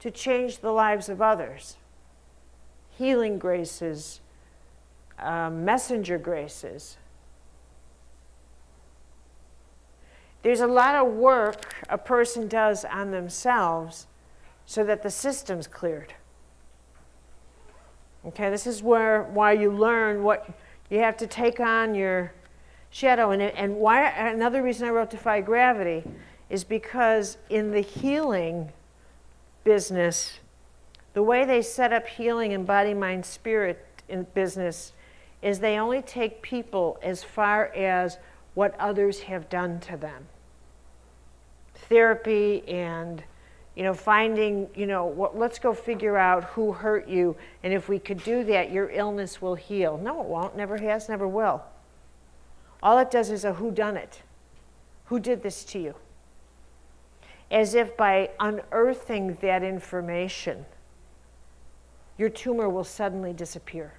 to change the lives of others, healing graces, messenger graces. There's a lot of work a person does on themselves so that the system's cleared. Okay, this is why you learn what you have to take on your shadow. And why another reason I wrote Defy Gravity is because in the healing business, the way they set up healing in body, mind, spirit in business is they only take people as far as what others have done to them. Therapy and finding, let's go figure out who hurt you, and if we could do that, your illness will heal. No, it won't, never has, never will. All it does is a whodunit. Who did this to you? As if by unearthing that information, your tumor will suddenly disappear.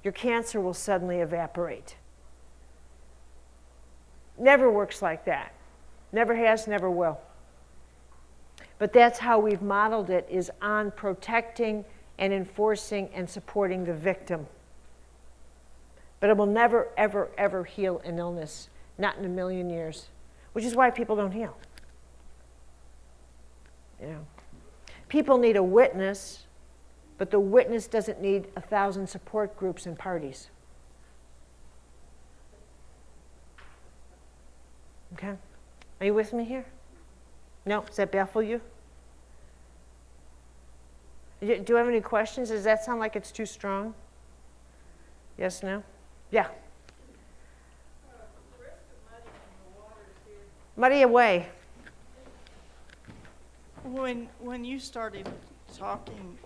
Your cancer will suddenly evaporate. Never works like that. Never has, never will. But that's how we've modeled it, is on protecting and enforcing and supporting the victim. But it will never, ever, ever heal an illness, not in a million years, which is why people don't heal. People need a witness, but the witness doesn't need 1,000 support groups and parties. Okay? Are you with me here? No? Does that baffle you? Do you have any questions? Does that sound like it's too strong? Yes, no? Yeah. Muddy away. When you started talking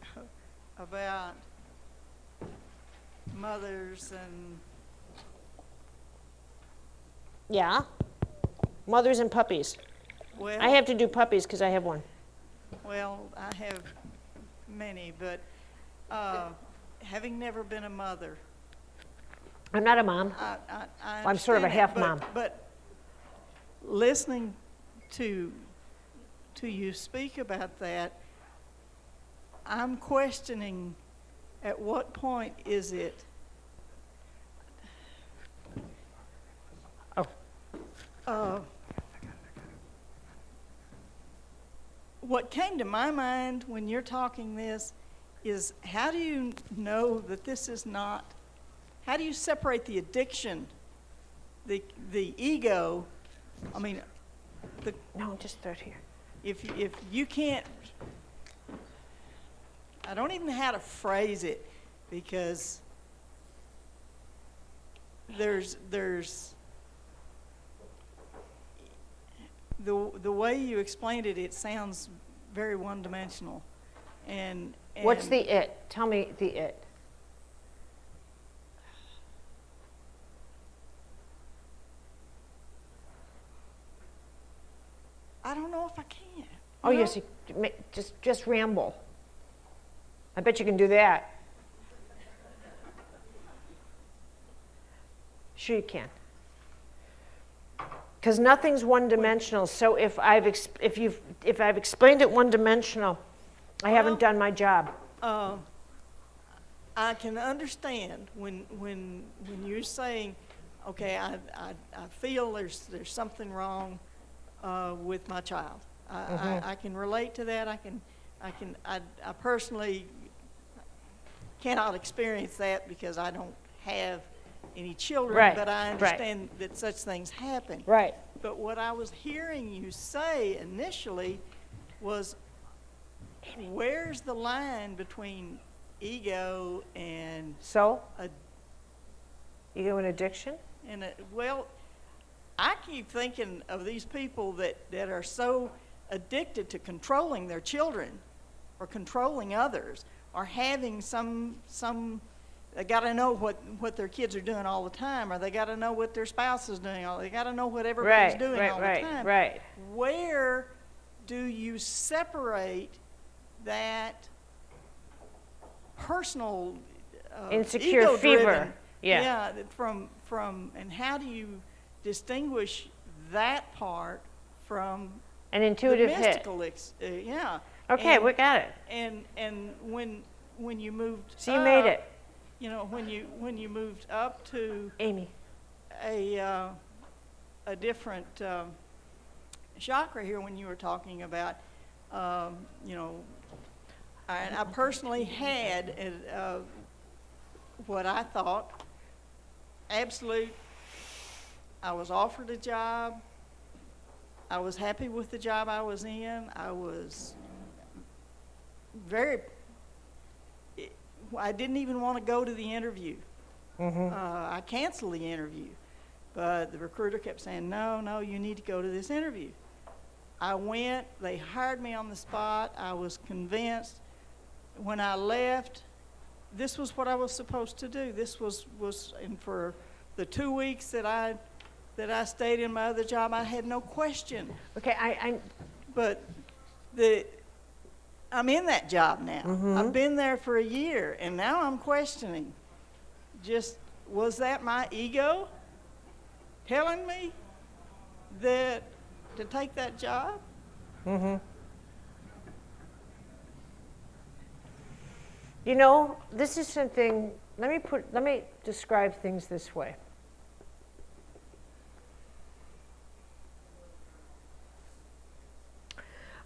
about mothers and... Yeah. Mothers and puppies. Well, I have to do puppies because I have one. Well, I have many, but having never been a mother... I'm not a mom. I'm sort of a half mom. But listening to you speak about that, I'm questioning at what point is it... what came to my mind when you're talking this is, how do you know that this is not how do you separate the addiction, the ego? I mean, No, just start here. if you can't, I don't even know how to phrase it, because there's the way you explained it, it sounds very one-dimensional. And What's the it? Tell me the it. I don't know if I can. Oh, You know? yes, just ramble. I bet you can do that. Sure you can. Because nothing's one-dimensional. So if I've explained it one-dimensional, I haven't done my job. I can understand when you're saying, okay, I feel there's something wrong with my child. I can relate to that. I personally cannot experience that because I don't have any children, Right, but I right. understand that such things happen. Right. But what I was hearing you say initially was, where's the line between ego and So? a, Ego and addiction? well, I keep thinking of these people that are so addicted to controlling their children or controlling others or having some they got to know what their kids are doing all the time, or they got to know what their spouse is doing. They got to know what everybody's doing all the time. Right. Where do you separate that personal Insecure ego-driven, fever. Yeah. from and how do you distinguish that part from An intuitive the hit. mystical yeah. Okay, And- we got it. And when you moved So you made it. You know, when you moved up to Amy. a different chakra here, when you were talking about, you know, I personally had what I thought absolute. I was offered a job. I was happy with the job I was in. I was I didn't even want to go to the interview. I canceled the interview, but the recruiter kept saying, no, you need to go to this interview. I went, they hired me on the spot. I was convinced. When I left, this was what I was supposed to do. This was and for the 2 weeks that I stayed in my other job, I had no question. Okay, But I'm in that job now. I've been there for a year, and now I'm questioning. Was that my ego telling me that to take that job? You know, this is something, let me describe things this way.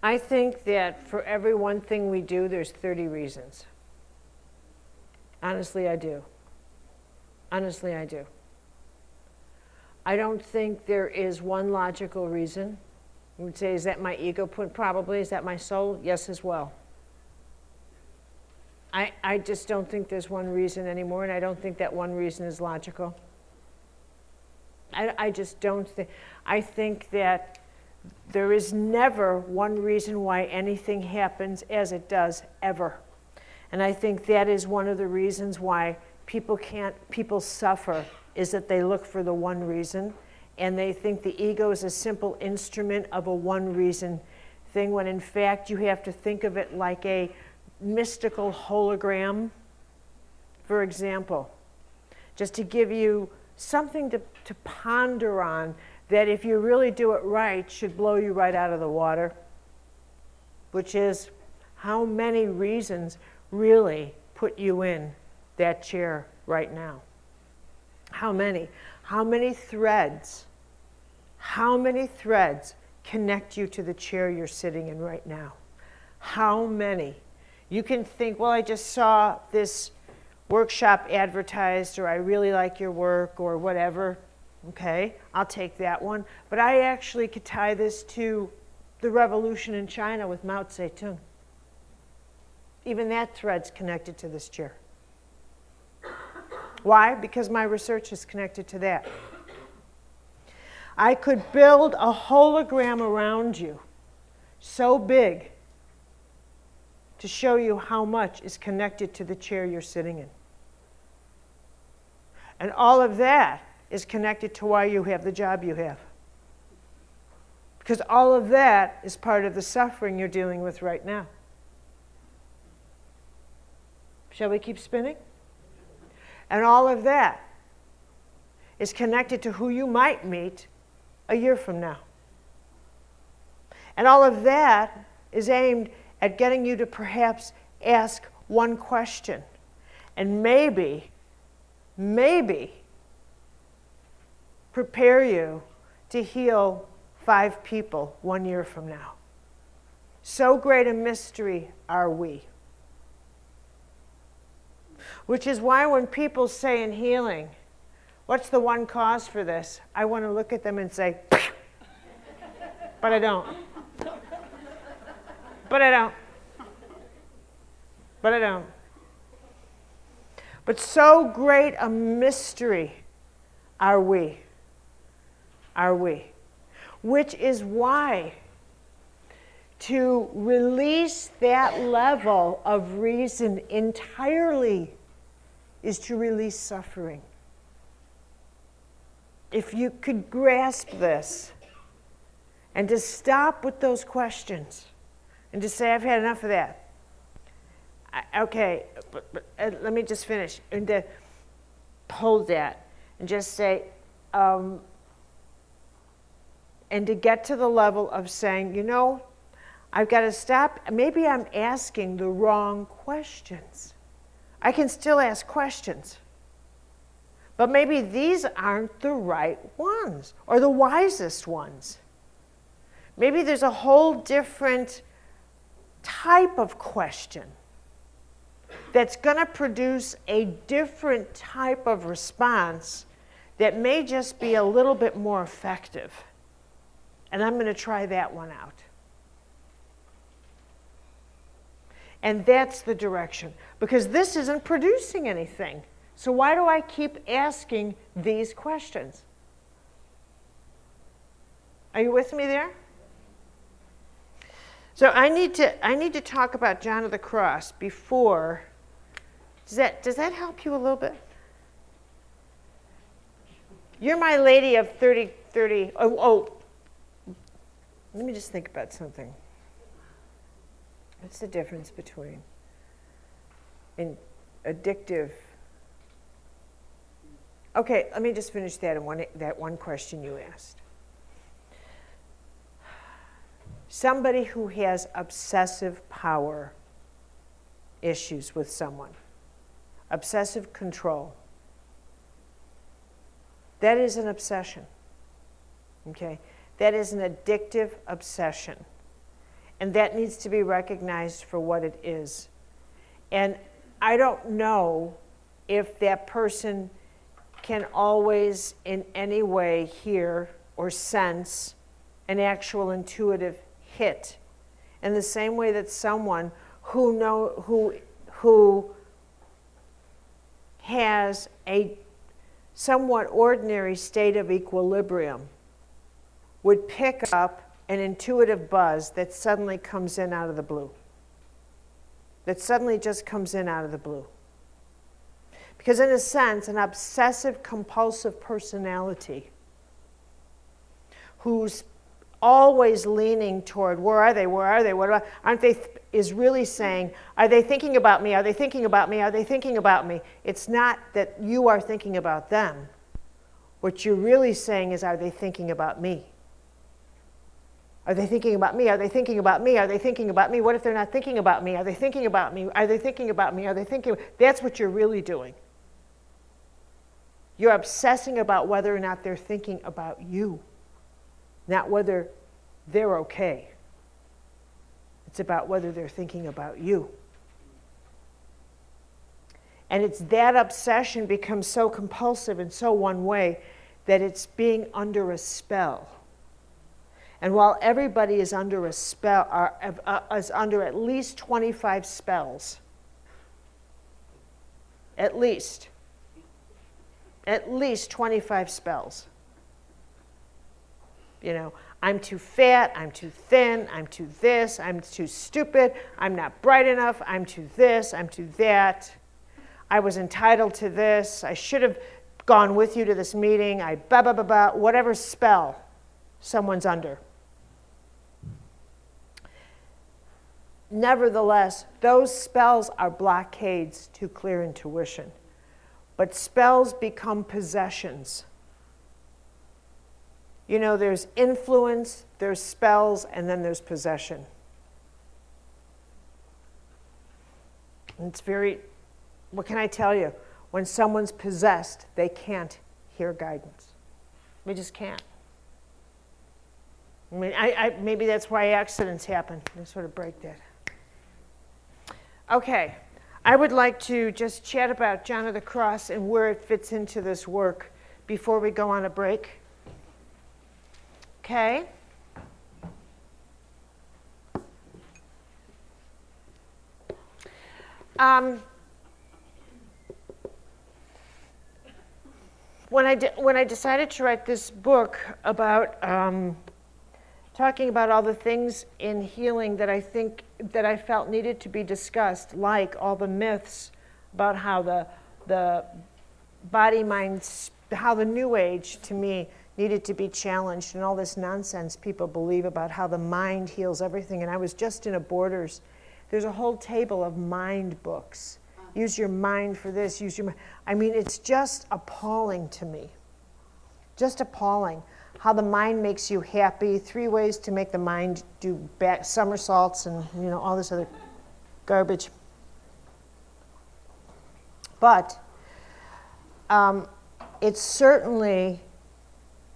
I think that for every one thing we do, there's 30 reasons. Honestly, I do. Honestly, I do. I don't think there is one logical reason. You would say, is that my ego? Probably. Is that my soul? Yes, as well. I just don't think there's one reason anymore, and I don't think that one reason is logical. I just don't think. I think that there is never one reason why anything happens as it does, ever. And I think that is one of the reasons why people suffer, is that they look for the one reason, and they think the ego is a simple instrument of a one reason thing, when in fact you have to think of it like a mystical hologram. For example, just to give you something to ponder on, that if you really do it right, should blow you right out of the water, which is how many reasons really put you in that chair right now? How many? How many threads connect you to the chair you're sitting in right now? How many? You can think, well, I just saw this workshop advertised, or I really like your work, or whatever. Okay, I'll take that one. But I actually could tie this to the revolution in China with Mao Zedong. Even that thread's connected to this chair. Why? Because my research is connected to that. I could build a hologram around you so big to show you how much is connected to the chair you're sitting in. And all of that is connected to why you have the job you have. Because all of that is part of the suffering you're dealing with right now. Shall we keep spinning? And all of that is connected to who you might meet a year from now. And all of that is aimed at getting you to perhaps ask one question. And maybe prepare you to heal 5 people 1 year from now. So great a mystery are we. Which is why when people say in healing, what's the one cause for this? I want to look at them and say, but I don't. But I don't. But I don't. But so great a mystery are we. Are we. Which is why to release that level of reason entirely is to release suffering. If you could grasp this and to stop with those questions and to say, I've had enough of that. Okay, but let me just finish. And to hold that and just say, and to get to the level of saying, you know, I've got to stop. Maybe I'm asking the wrong questions. I can still ask questions. But maybe these aren't the right ones or the wisest ones. Maybe there's a whole different type of question that's going to produce a different type of response that may just be a little bit more effective. And I'm going to try that one out. And that's the direction. Because this isn't producing anything. So why do I keep asking these questions? Are you with me there? So I need to talk about John of the Cross before. Does that help you a little bit? You're my lady of 30. Oh, let me just think about something. What's the difference between addictive? Okay, let me just finish that one question you asked. Somebody who has obsessive power issues with someone, obsessive control, that is an obsession, okay? That is an addictive obsession. And that needs to be recognized for what it is. And I don't know if that person can always in any way hear or sense an actual intuitive hit. In the same way that someone who has a somewhat ordinary state of equilibrium would pick up an intuitive buzz that suddenly comes in out of the blue. That suddenly just comes in out of the blue. Because in a sense, an obsessive compulsive personality who's always leaning toward, where are they, aren't they, is really saying, are they thinking about me, are they thinking about me, are they thinking about me? It's not that you are thinking about them. What you're really saying is, are they thinking about me? Are they thinking about me? Are they thinking about me? Are they thinking about me? What if they're not thinking about me? Are they thinking about me? Are they thinking about me? Are they thinking? That's what you're really doing. You're obsessing about whether or not they're thinking about you, not whether they're okay. It's about whether they're thinking about you. And it's that obsession becomes so compulsive and so one way that it's being under a spell. And while everybody is under a spell, is under at least 25 spells, at least 25 spells. You know, I'm too fat, I'm too thin, I'm too this, I'm too stupid, I'm not bright enough, I'm too this, I'm too that. I was entitled to this, I should have gone with you to this meeting, I blah, blah, blah, blah, whatever spell someone's under. Nevertheless, those spells are blockades to clear intuition. But spells become possessions. You know, there's influence, there's spells, and then there's possession. And it's very, what can I tell you? When someone's possessed, they can't hear guidance. They just can't. I mean, maybe that's why accidents happen. They sort of break that. Okay, I would like to just chat about John of the Cross and where it fits into this work before we go on a break. Okay? When I decided to write this book about talking about all the things in healing that I felt needed to be discussed, like all the myths about how the body, mind, how the New Age, to me, needed to be challenged, and all this nonsense people believe about how the mind heals everything. And I was just in a Borders. There's a whole table of mind books. Use your mind for this, use your mind. I mean, it's just appalling to me. Just appalling. How the mind makes you happy, 3 ways to make the mind do back somersaults, and you know, all this other garbage. But it certainly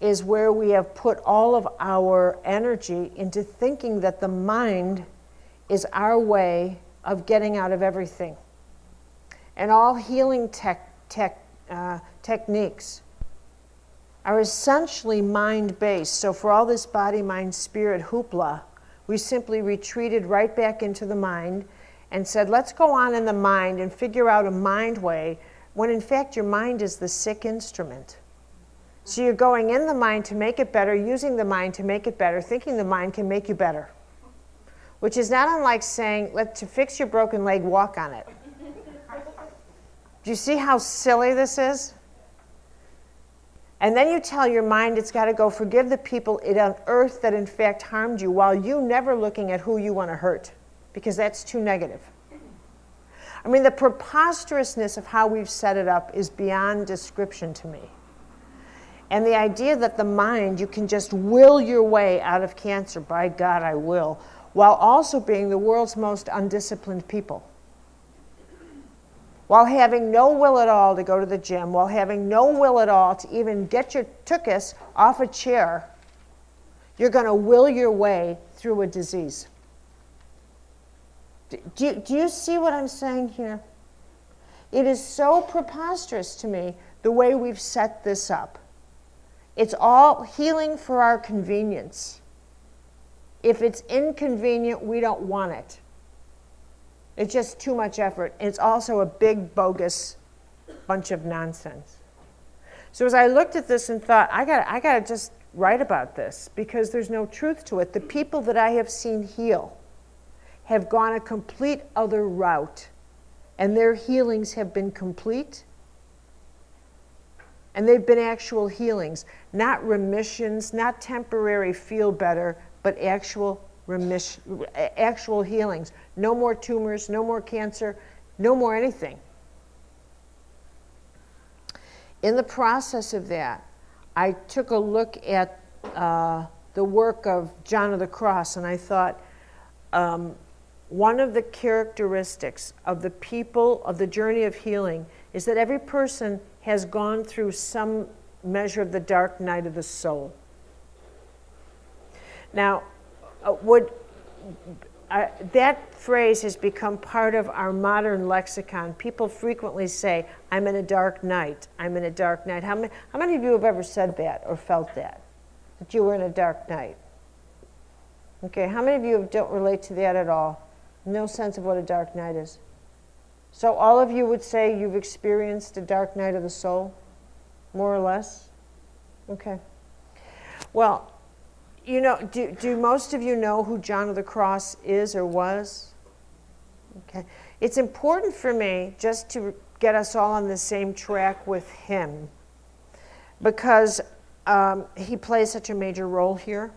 is where we have put all of our energy into thinking that the mind is our way of getting out of everything. And all healing techniques are essentially mind-based. So for all this body, mind, spirit hoopla, we simply retreated right back into the mind and said, let's go on in the mind and figure out a mind way, when in fact your mind is the sick instrument. So you're going in the mind to make it better, using the mind to make it better, thinking the mind can make you better. Which is not unlike saying, to fix your broken leg, walk on it. Do you see how silly this is? And then you tell your mind it's got to go forgive the people on earth that in fact harmed you, while you never looking at who you want to hurt, because that's too negative. I mean, the preposterousness of how we've set it up is beyond description to me. And the idea that the mind, you can just will your way out of cancer, by God I will, while also being the world's most undisciplined people. While having no will at all to go to the gym, while having no will at all to even get your tuchus off a chair, you're going to will your way through a disease. Do you see what I'm saying here? It is so preposterous to me, the way we've set this up. It's all healing for our convenience. If it's inconvenient, we don't want it. It's just too much effort. It's also a big, bogus bunch of nonsense. So as I looked at this and thought, I got to just write about this, because there's no truth to it. The people that I have seen heal have gone a complete other route, and their healings have been complete. And they've been actual healings, not remissions, not temporary feel better, but actual healings. No more tumors, no more cancer, no more anything. In the process of that, I took a look at the work of John of the Cross, and I thought one of the characteristics of the people of the journey of healing is that every person has gone through some measure of the dark night of the soul. Now, that phrase has become part of our modern lexicon. People frequently say, I'm in a dark night. I'm in a dark night. How many of you have ever said that or felt that you were in a dark night? Okay, how many of you don't relate to that at all? No sense of what a dark night is. So all of you would say you've experienced a dark night of the soul, more or less? Okay. Well, you know, do most of you know who John of the Cross is or was? Okay. It's important for me just to get us all on the same track with him because he plays such a major role here.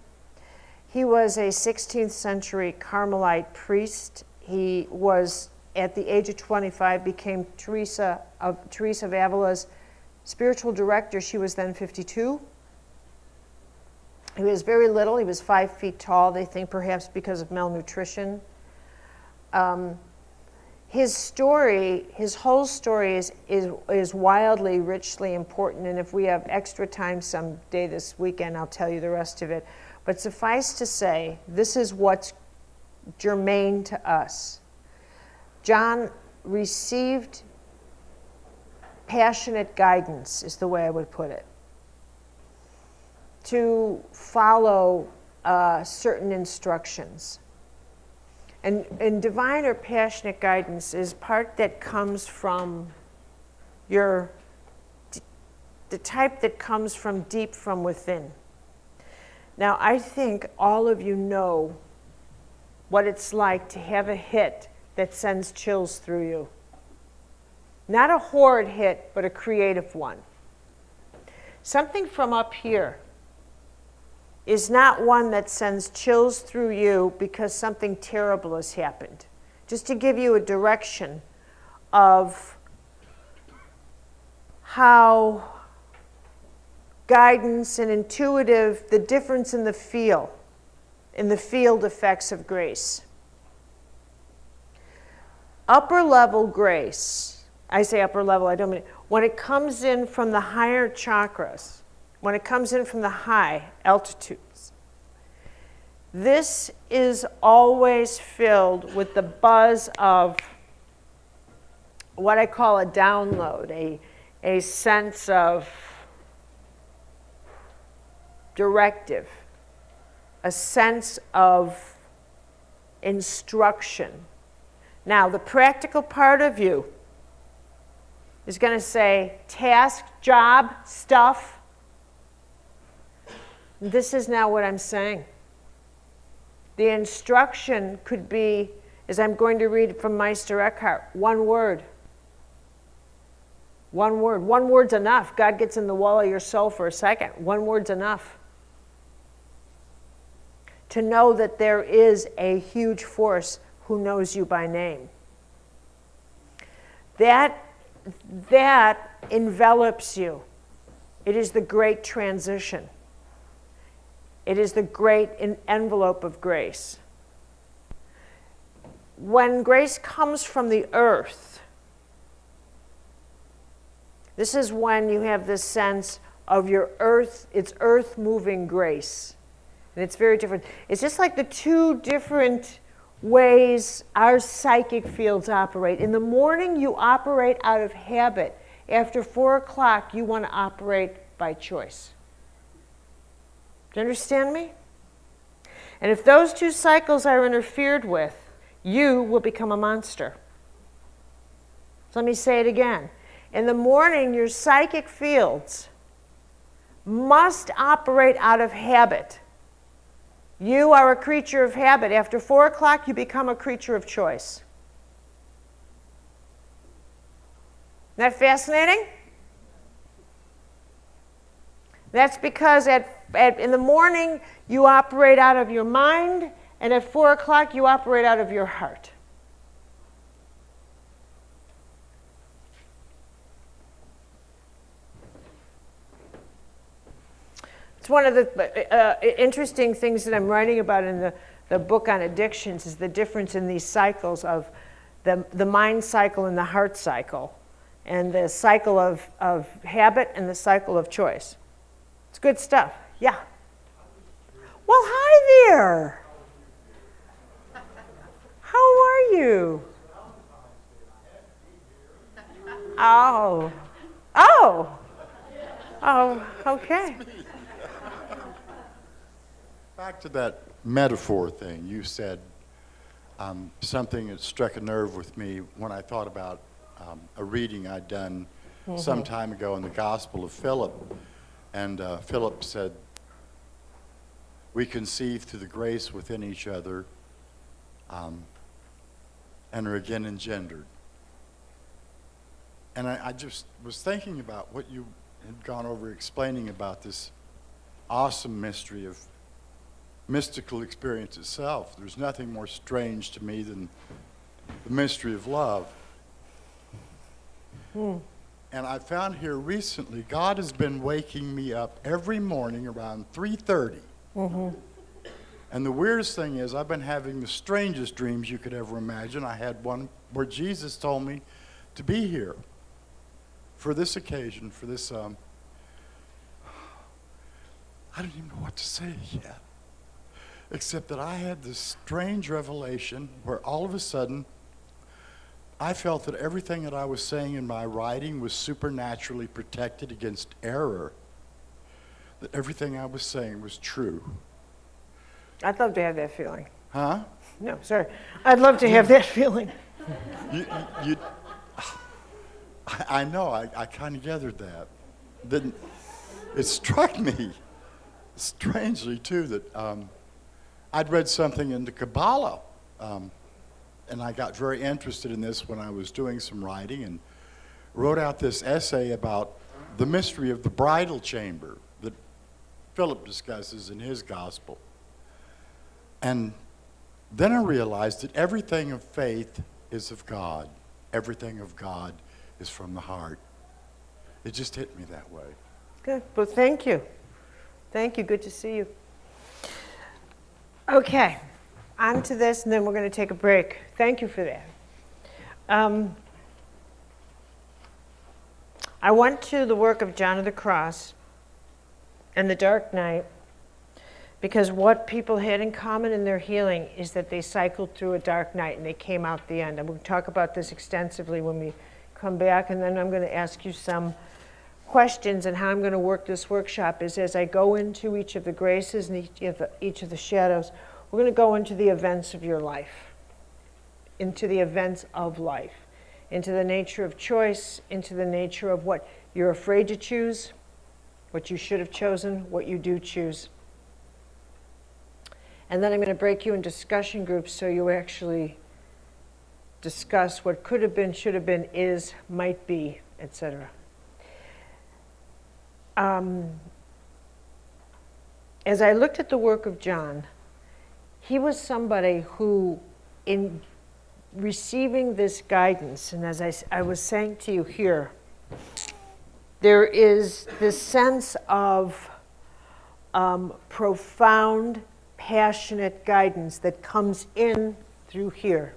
He was a 16th century Carmelite priest. He was, at the age of 25, became Teresa of Avila's spiritual director. She was then 52. He was very little. He was 5 feet tall, they think perhaps because of malnutrition. His story, his whole story is wildly, richly important, and if we have extra time someday this weekend, I'll tell you the rest of it. But suffice to say, this is what's germane to us. John received passionate guidance, is the way I would put it, to follow certain instructions. And divine or passionate guidance is part that comes from the type that comes from deep from within. Now, I think all of you know what it's like to have a hit that sends chills through you. Not a horrid hit, but a creative one. Something from up here is not one that sends chills through you because something terrible has happened. Just to give you a direction of how guidance and intuitive, the difference in the field effects of grace. Upper level grace, I say upper level, I don't mean, when it comes in from the higher chakras, when it comes in from the high altitudes, this is always filled with the buzz of what I call a download, a sense of directive, a sense of instruction. Now, the practical part of you is going to say task, job, stuff. This is now what I'm saying. The instruction could be, as I'm going to read from Meister Eckhart, one word. One word. One word's enough. God gets in the wall of your soul for a second. One word's enough. To know that there is a huge force who knows you by name. That envelops you. It is the great transition. It is the great envelope of grace. When grace comes from the earth, this is when you have this sense of your earth, it's earth-moving grace. And it's very different. It's just like the two different ways our psychic fields operate. In the morning, you operate out of habit. After 4 o'clock, you want to operate by choice. Do you understand me? And if those two cycles are interfered with, you will become a monster. So let me say it again. In the morning, your psychic fields must operate out of habit. You are a creature of habit. After 4 o'clock, you become a creature of choice. Isn't that fascinating? That's because in the morning, you operate out of your mind, and at 4 o'clock, you operate out of your heart. It's one of the interesting things that I'm writing about in the book on addictions is the difference in these cycles of the mind cycle and the heart cycle, and the cycle of habit and the cycle of choice. It's good stuff. Yeah. Well, hi there. Oh. Oh. Oh, okay. Back to that metaphor thing, you said something that struck a nerve with me when I thought about a reading I'd done some time ago in the Gospel of Philip. And Philip said, we conceive through the grace within each other and are again engendered. And I just was thinking about what you had gone over explaining about this awesome mystery of mystical experience itself. There's nothing more strange to me than the mystery of love. And I found here recently, God has been waking me up every morning around 3:30. And the weirdest thing is I've been having the strangest dreams you could ever imagine. I had one where Jesus told me to be here for this occasion, for this, I don't even know what to say yet, except that I had this strange revelation where all of a sudden I felt that everything that I was saying in my writing was supernaturally protected against error, that everything I was saying was true. I'd love to have that feeling. Huh? No, sorry. I'd love to have that feeling. I know, I kind of gathered that. Then it struck me, strangely too, that I'd read something in the Kabbalah, and I got very interested in this when I was doing some writing and wrote out this essay about the mystery of the bridal chamber that Philip discusses in his gospel. And then I realized that everything of faith is of God. Everything of God is from the heart. It just hit me that way. Good. Well, thank you. Thank you. Good to see you. Okay. On to this, and then we're going to take a break. Thank you for that. I went to the work of John of the Cross and the Dark Night because what people had in common in their healing is that they cycled through a dark night and they came out the end. And we'll talk about this extensively when we come back, and then I'm going to ask you some questions, and how I'm going to work this workshop is as I go into each of the graces and each of the shadows, we're going to go into the events of your life, into the events of life, into the nature of choice, into the nature of what you're afraid to choose, what you should have chosen, what you do choose. And then I'm going to break you in discussion groups so you actually discuss what could have been, should have been, is, might be, etc. As I looked at the work of John, he was somebody who, in receiving this guidance, and as I was saying to you here, there is this sense of profound, passionate guidance that comes in through here.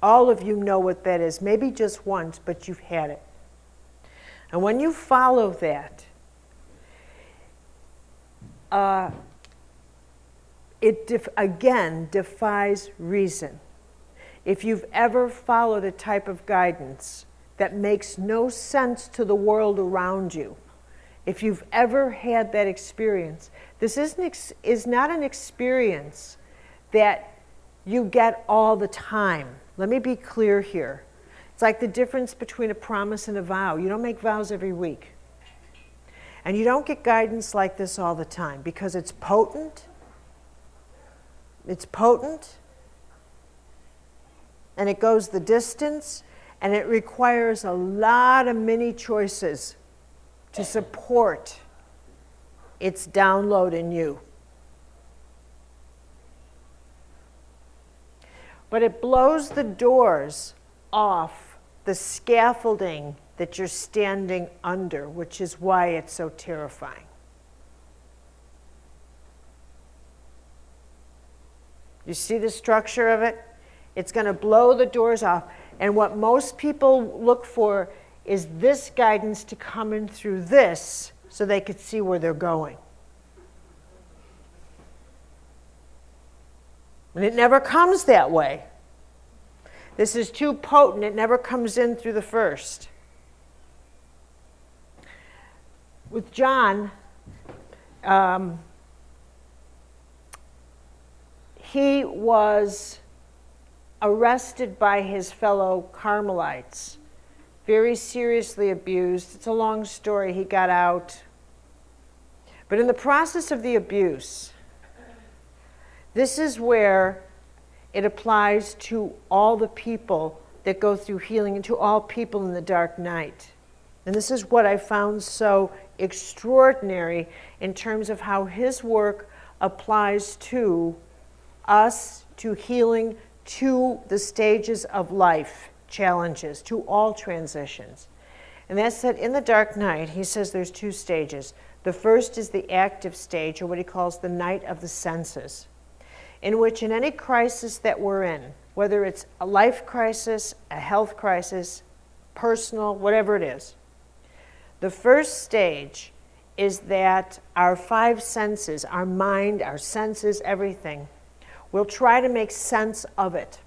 All of you know what that is, maybe just once, but you've had it. And when you follow that, it again defies reason. If you've ever followed a type of guidance that makes no sense to the world around you, if you've ever had that experience, this is not an experience that you get all the time. Let me be clear here. It's like the difference between a promise and a vow. You don't make vows every week. And you don't get guidance like this all the time because it's potent. It's potent. And it goes the distance. And it requires a lot of mini choices to support its download in you. But it blows the doors off the scaffolding that you're standing under, which is why it's so terrifying. You see the structure of it? It's going to blow the doors off. And what most people look for is this guidance to come in through this so they could see where they're going. And it never comes that way. This is too potent. It never comes in through the first. with John, he was arrested by his fellow Carmelites, very seriously abused. It's a long story. He got out. But in the process of the abuse, this is where it applies to all the people that go through healing and to all people in the dark night. And this is what I found so extraordinary in terms of how his work applies to us, to healing, to the stages of life challenges, to all transitions. And that's that in the dark night, he says there's two stages. The first is the active stage, or what he calls the night of the senses, in which in any crisis that we're in, whether it's a life crisis, a health crisis, personal, whatever it is, the first stage is that our five senses, our mind, our senses, everything, will try to make sense of it.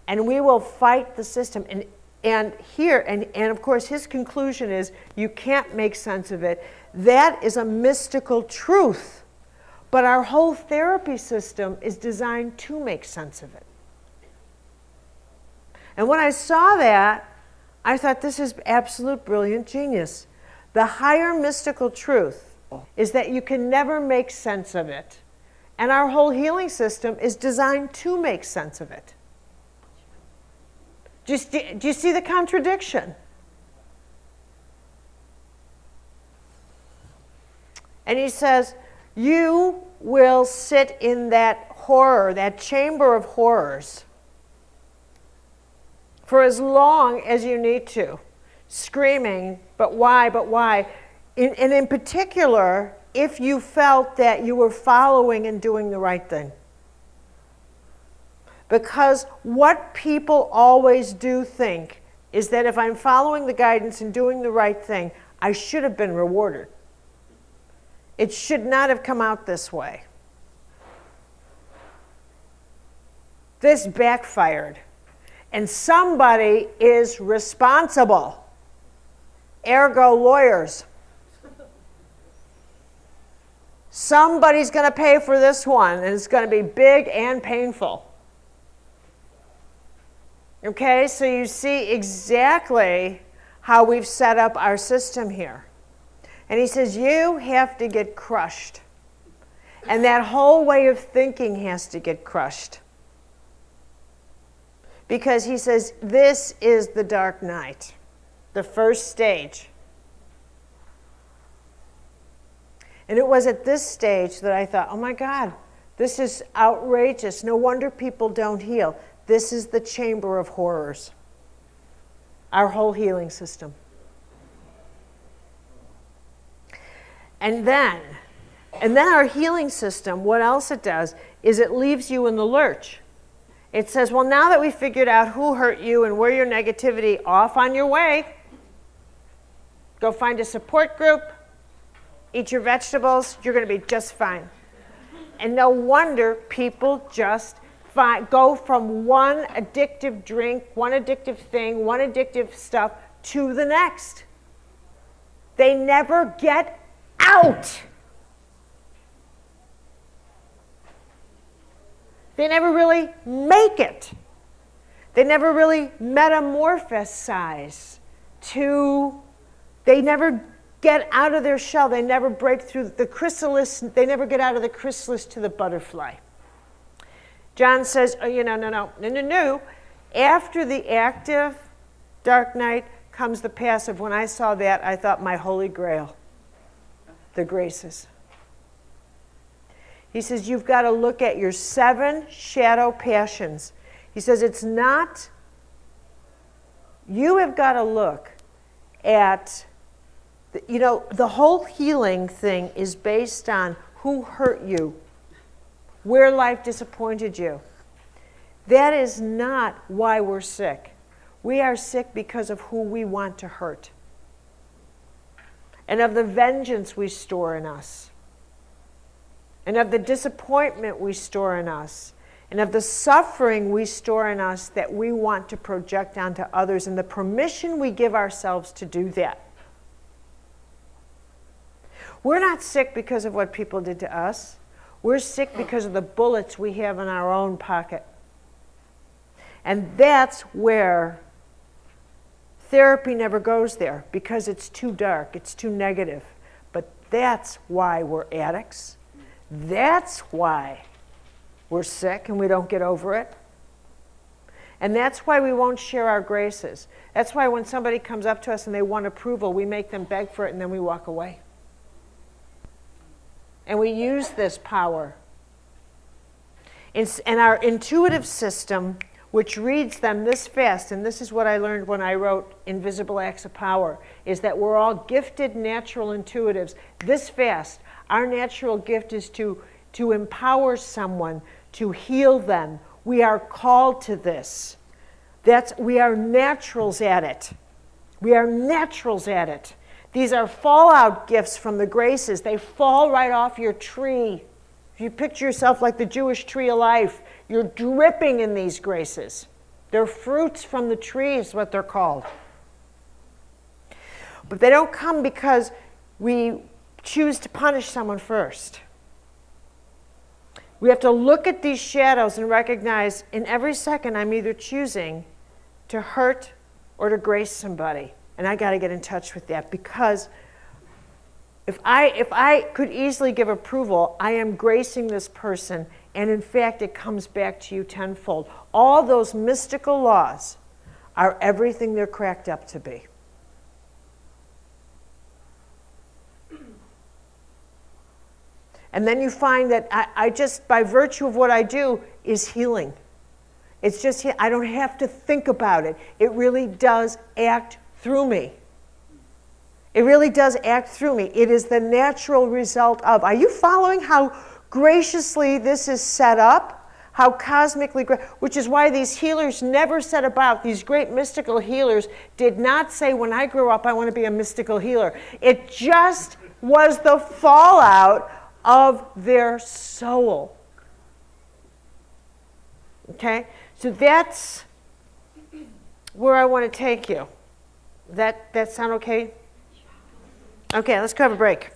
And we will fight the system. And of course, his conclusion is you can't make sense of it. That is a mystical truth. But our whole therapy system is designed to make sense of it. And when I saw that, I thought this is absolute brilliant genius. The higher mystical truth is that you can never make sense of it. And our whole healing system is designed to make sense of it. Do you see the contradiction? And he says, you will sit in that horror, that chamber of horrors, for as long as you need to, screaming, but why, but why? And in particular, if you felt that you were following and doing the right thing. Because what people always do think is that if I'm following the guidance and doing the right thing, I should have been rewarded. It should not have come out this way. This backfired. And somebody is responsible. Ergo lawyers. Somebody's going to pay for this one, and it's going to be big and painful. Okay, so you see exactly how we've set up our system here. And he says, you have to get crushed. And that whole way of thinking has to get crushed. Because he says, this is the dark night, the first stage. And it was at this stage that I thought, oh my God, this is outrageous. No wonder people don't heal. This is the chamber of horrors, our whole healing system. And then our healing system, what else it does is it leaves you in the lurch. It says, well, now that we figured out who hurt you and where your negativity, off on your way. Go find a support group, eat your vegetables, you're going to be just fine. And no wonder people just go from one addictive drink, one addictive thing, one addictive stuff to the next. They never get out. They never really make it. They never really metamorphosize to, they never get out of their shell. They never break through the chrysalis. They never get out of the chrysalis to the butterfly. John says, oh, no. After the active dark night comes the passive. When I saw that, I thought my holy grail, the graces. He says, you've got to look at your 7 shadow passions. He says, it's not, you have got to look at, the whole healing thing is based on who hurt you, where life disappointed you. That is not why we're sick. We are sick because of who we want to hurt and of the vengeance we store in us, and of the disappointment we store in us, and of the suffering we store in us that we want to project onto others, and the permission we give ourselves to do that. We're not sick because of what people did to us. We're sick because of the bullets we have in our own pocket. And that's where therapy never goes there, because it's too dark, it's too negative. But that's why we're addicts. That's why we're sick and we don't get over it. And that's why we won't share our graces. That's why when somebody comes up to us and they want approval, we make them beg for it and then we walk away. And we use this power. And our intuitive system, which reads them this fast, and this is what I learned when I wrote Invisible Acts of Power, is that we're all gifted natural intuitives. This fast, our natural gift is to empower someone, to heal them. We are called to this. We are naturals at it. We are naturals at it. These are fallout gifts from the graces. They fall right off your tree. If you picture yourself like the Jewish tree of life, you're dripping in these graces. They're fruits from the tree is what they're called. But they don't come because we choose to punish someone first. We have to look at these shadows and recognize in every second I'm either choosing to hurt or to grace somebody. And I got to get in touch with that, because if I could easily give approval, I am gracing this person, and in fact it comes back to you tenfold. All those mystical laws are everything they're cracked up to be. And then you find that I just, by virtue of what I do, is healing. It's just, I don't have to think about it. It really does act through me. It really does act through me. It is the natural result of. Are you following how graciously this is set up? How cosmically, which is why these healers never set about, these great mystical healers did not say, when I grow up, I want to be a mystical healer. It just was the fallout of their soul. Okay? So that's where I want to take you. That sound okay? Okay, let's go have a break.